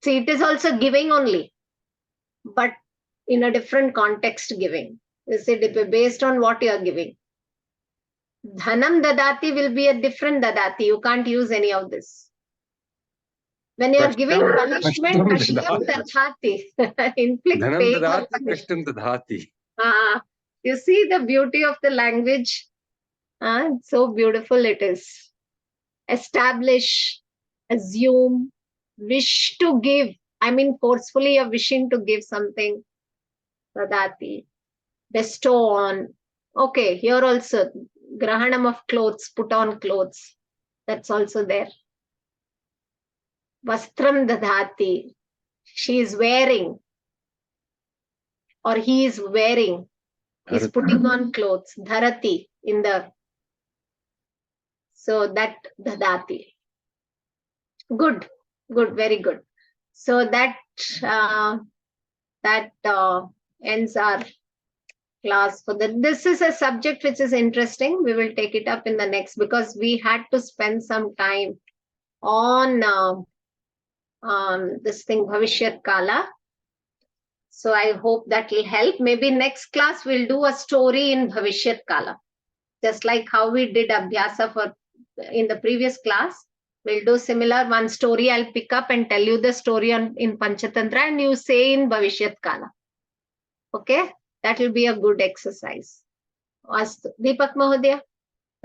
See, it is also giving only, but in a different context giving. You see, based on what you are giving. Dhanam dadati will be a different dadati. You can't use any of this. When you are giving punishment, kashtam dadhati. Inflict pain. Dhanam dadati, kashtam dadhati. You see the beauty of the language? So beautiful it is. Establish, assume, wish to give. I mean, forcefully you're wishing to give something. Dadati. Bestow on. Okay, here also, grahanam of clothes, put on clothes. That's also there. Vastram dadhati. She is wearing. Or he is wearing. He's putting on clothes. Dharati in the. So that dadati. Good, very good. So that ends our class for the. This is a subject which is interesting. We will take it up in the next because we had to spend some time on this thing Bhavishyat Kala. So I hope that will help. Maybe next class we'll do a story in Bhavishyat Kala, just like how we did Abhyasa for in the previous class. We'll do similar one story. I'll pick up and tell you the story in Panchatantra and you say in Bhavishyat Kala. Okay? That will be a good exercise. Astu. Deepak Mahodaya,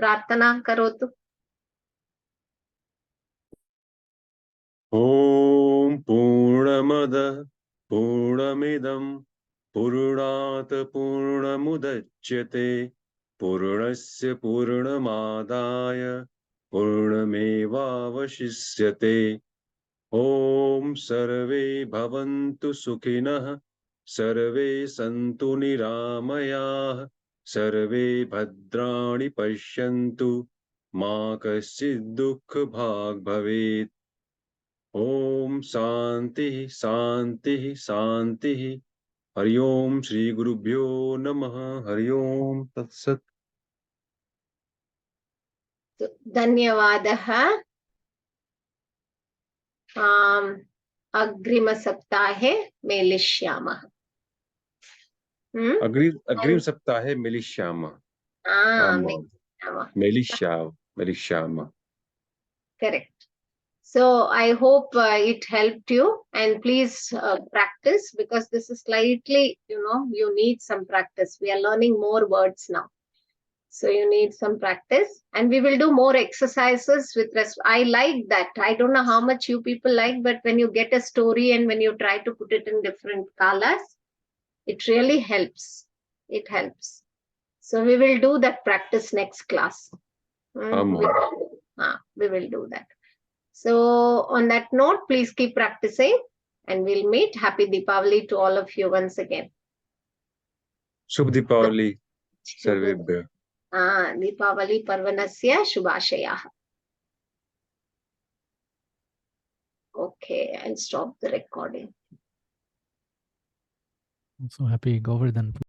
Prarthana karotu. Om Purnamada Purnamidam Purnat Purnamudachyate Purnasya Purnamadaya Purnamevavashisyate. Om Sarve Bhavantu Sukhinah Sarve Santu Niramayah Sarve Bhadrani Pashyantu Ma Kaschid Dukha Bhag Bhavet. Om Shanti Shanti Shanti. Hari Om Shri गुरुभ्यो नमः हरि ओम तत्सत् धन्यवादः अग्रिमसप्ताहे मेलिष्यामः अग्रिम सप्ताहे मिलिष्यामः मेलिष्यामः मिलिष्यामः correct. So I hope it helped you, and please practice, because this is slightly, you need some practice. We are learning more words now. So you need some practice, and we will do more exercises with rest. I like that. I don't know how much you people like, but when you get a story and when you try to put it in different colors, it really helps. It helps. So we will do that practice next class. We will do that. So on that note, please keep practicing, and we'll meet. Happy Deepavali to all of you once again. शुभ दीपावली सर्वेभ्यः Deepawali पर्वणस्य शुभाशयाः. Okay, I'll stop the recording. Also happy Govardhan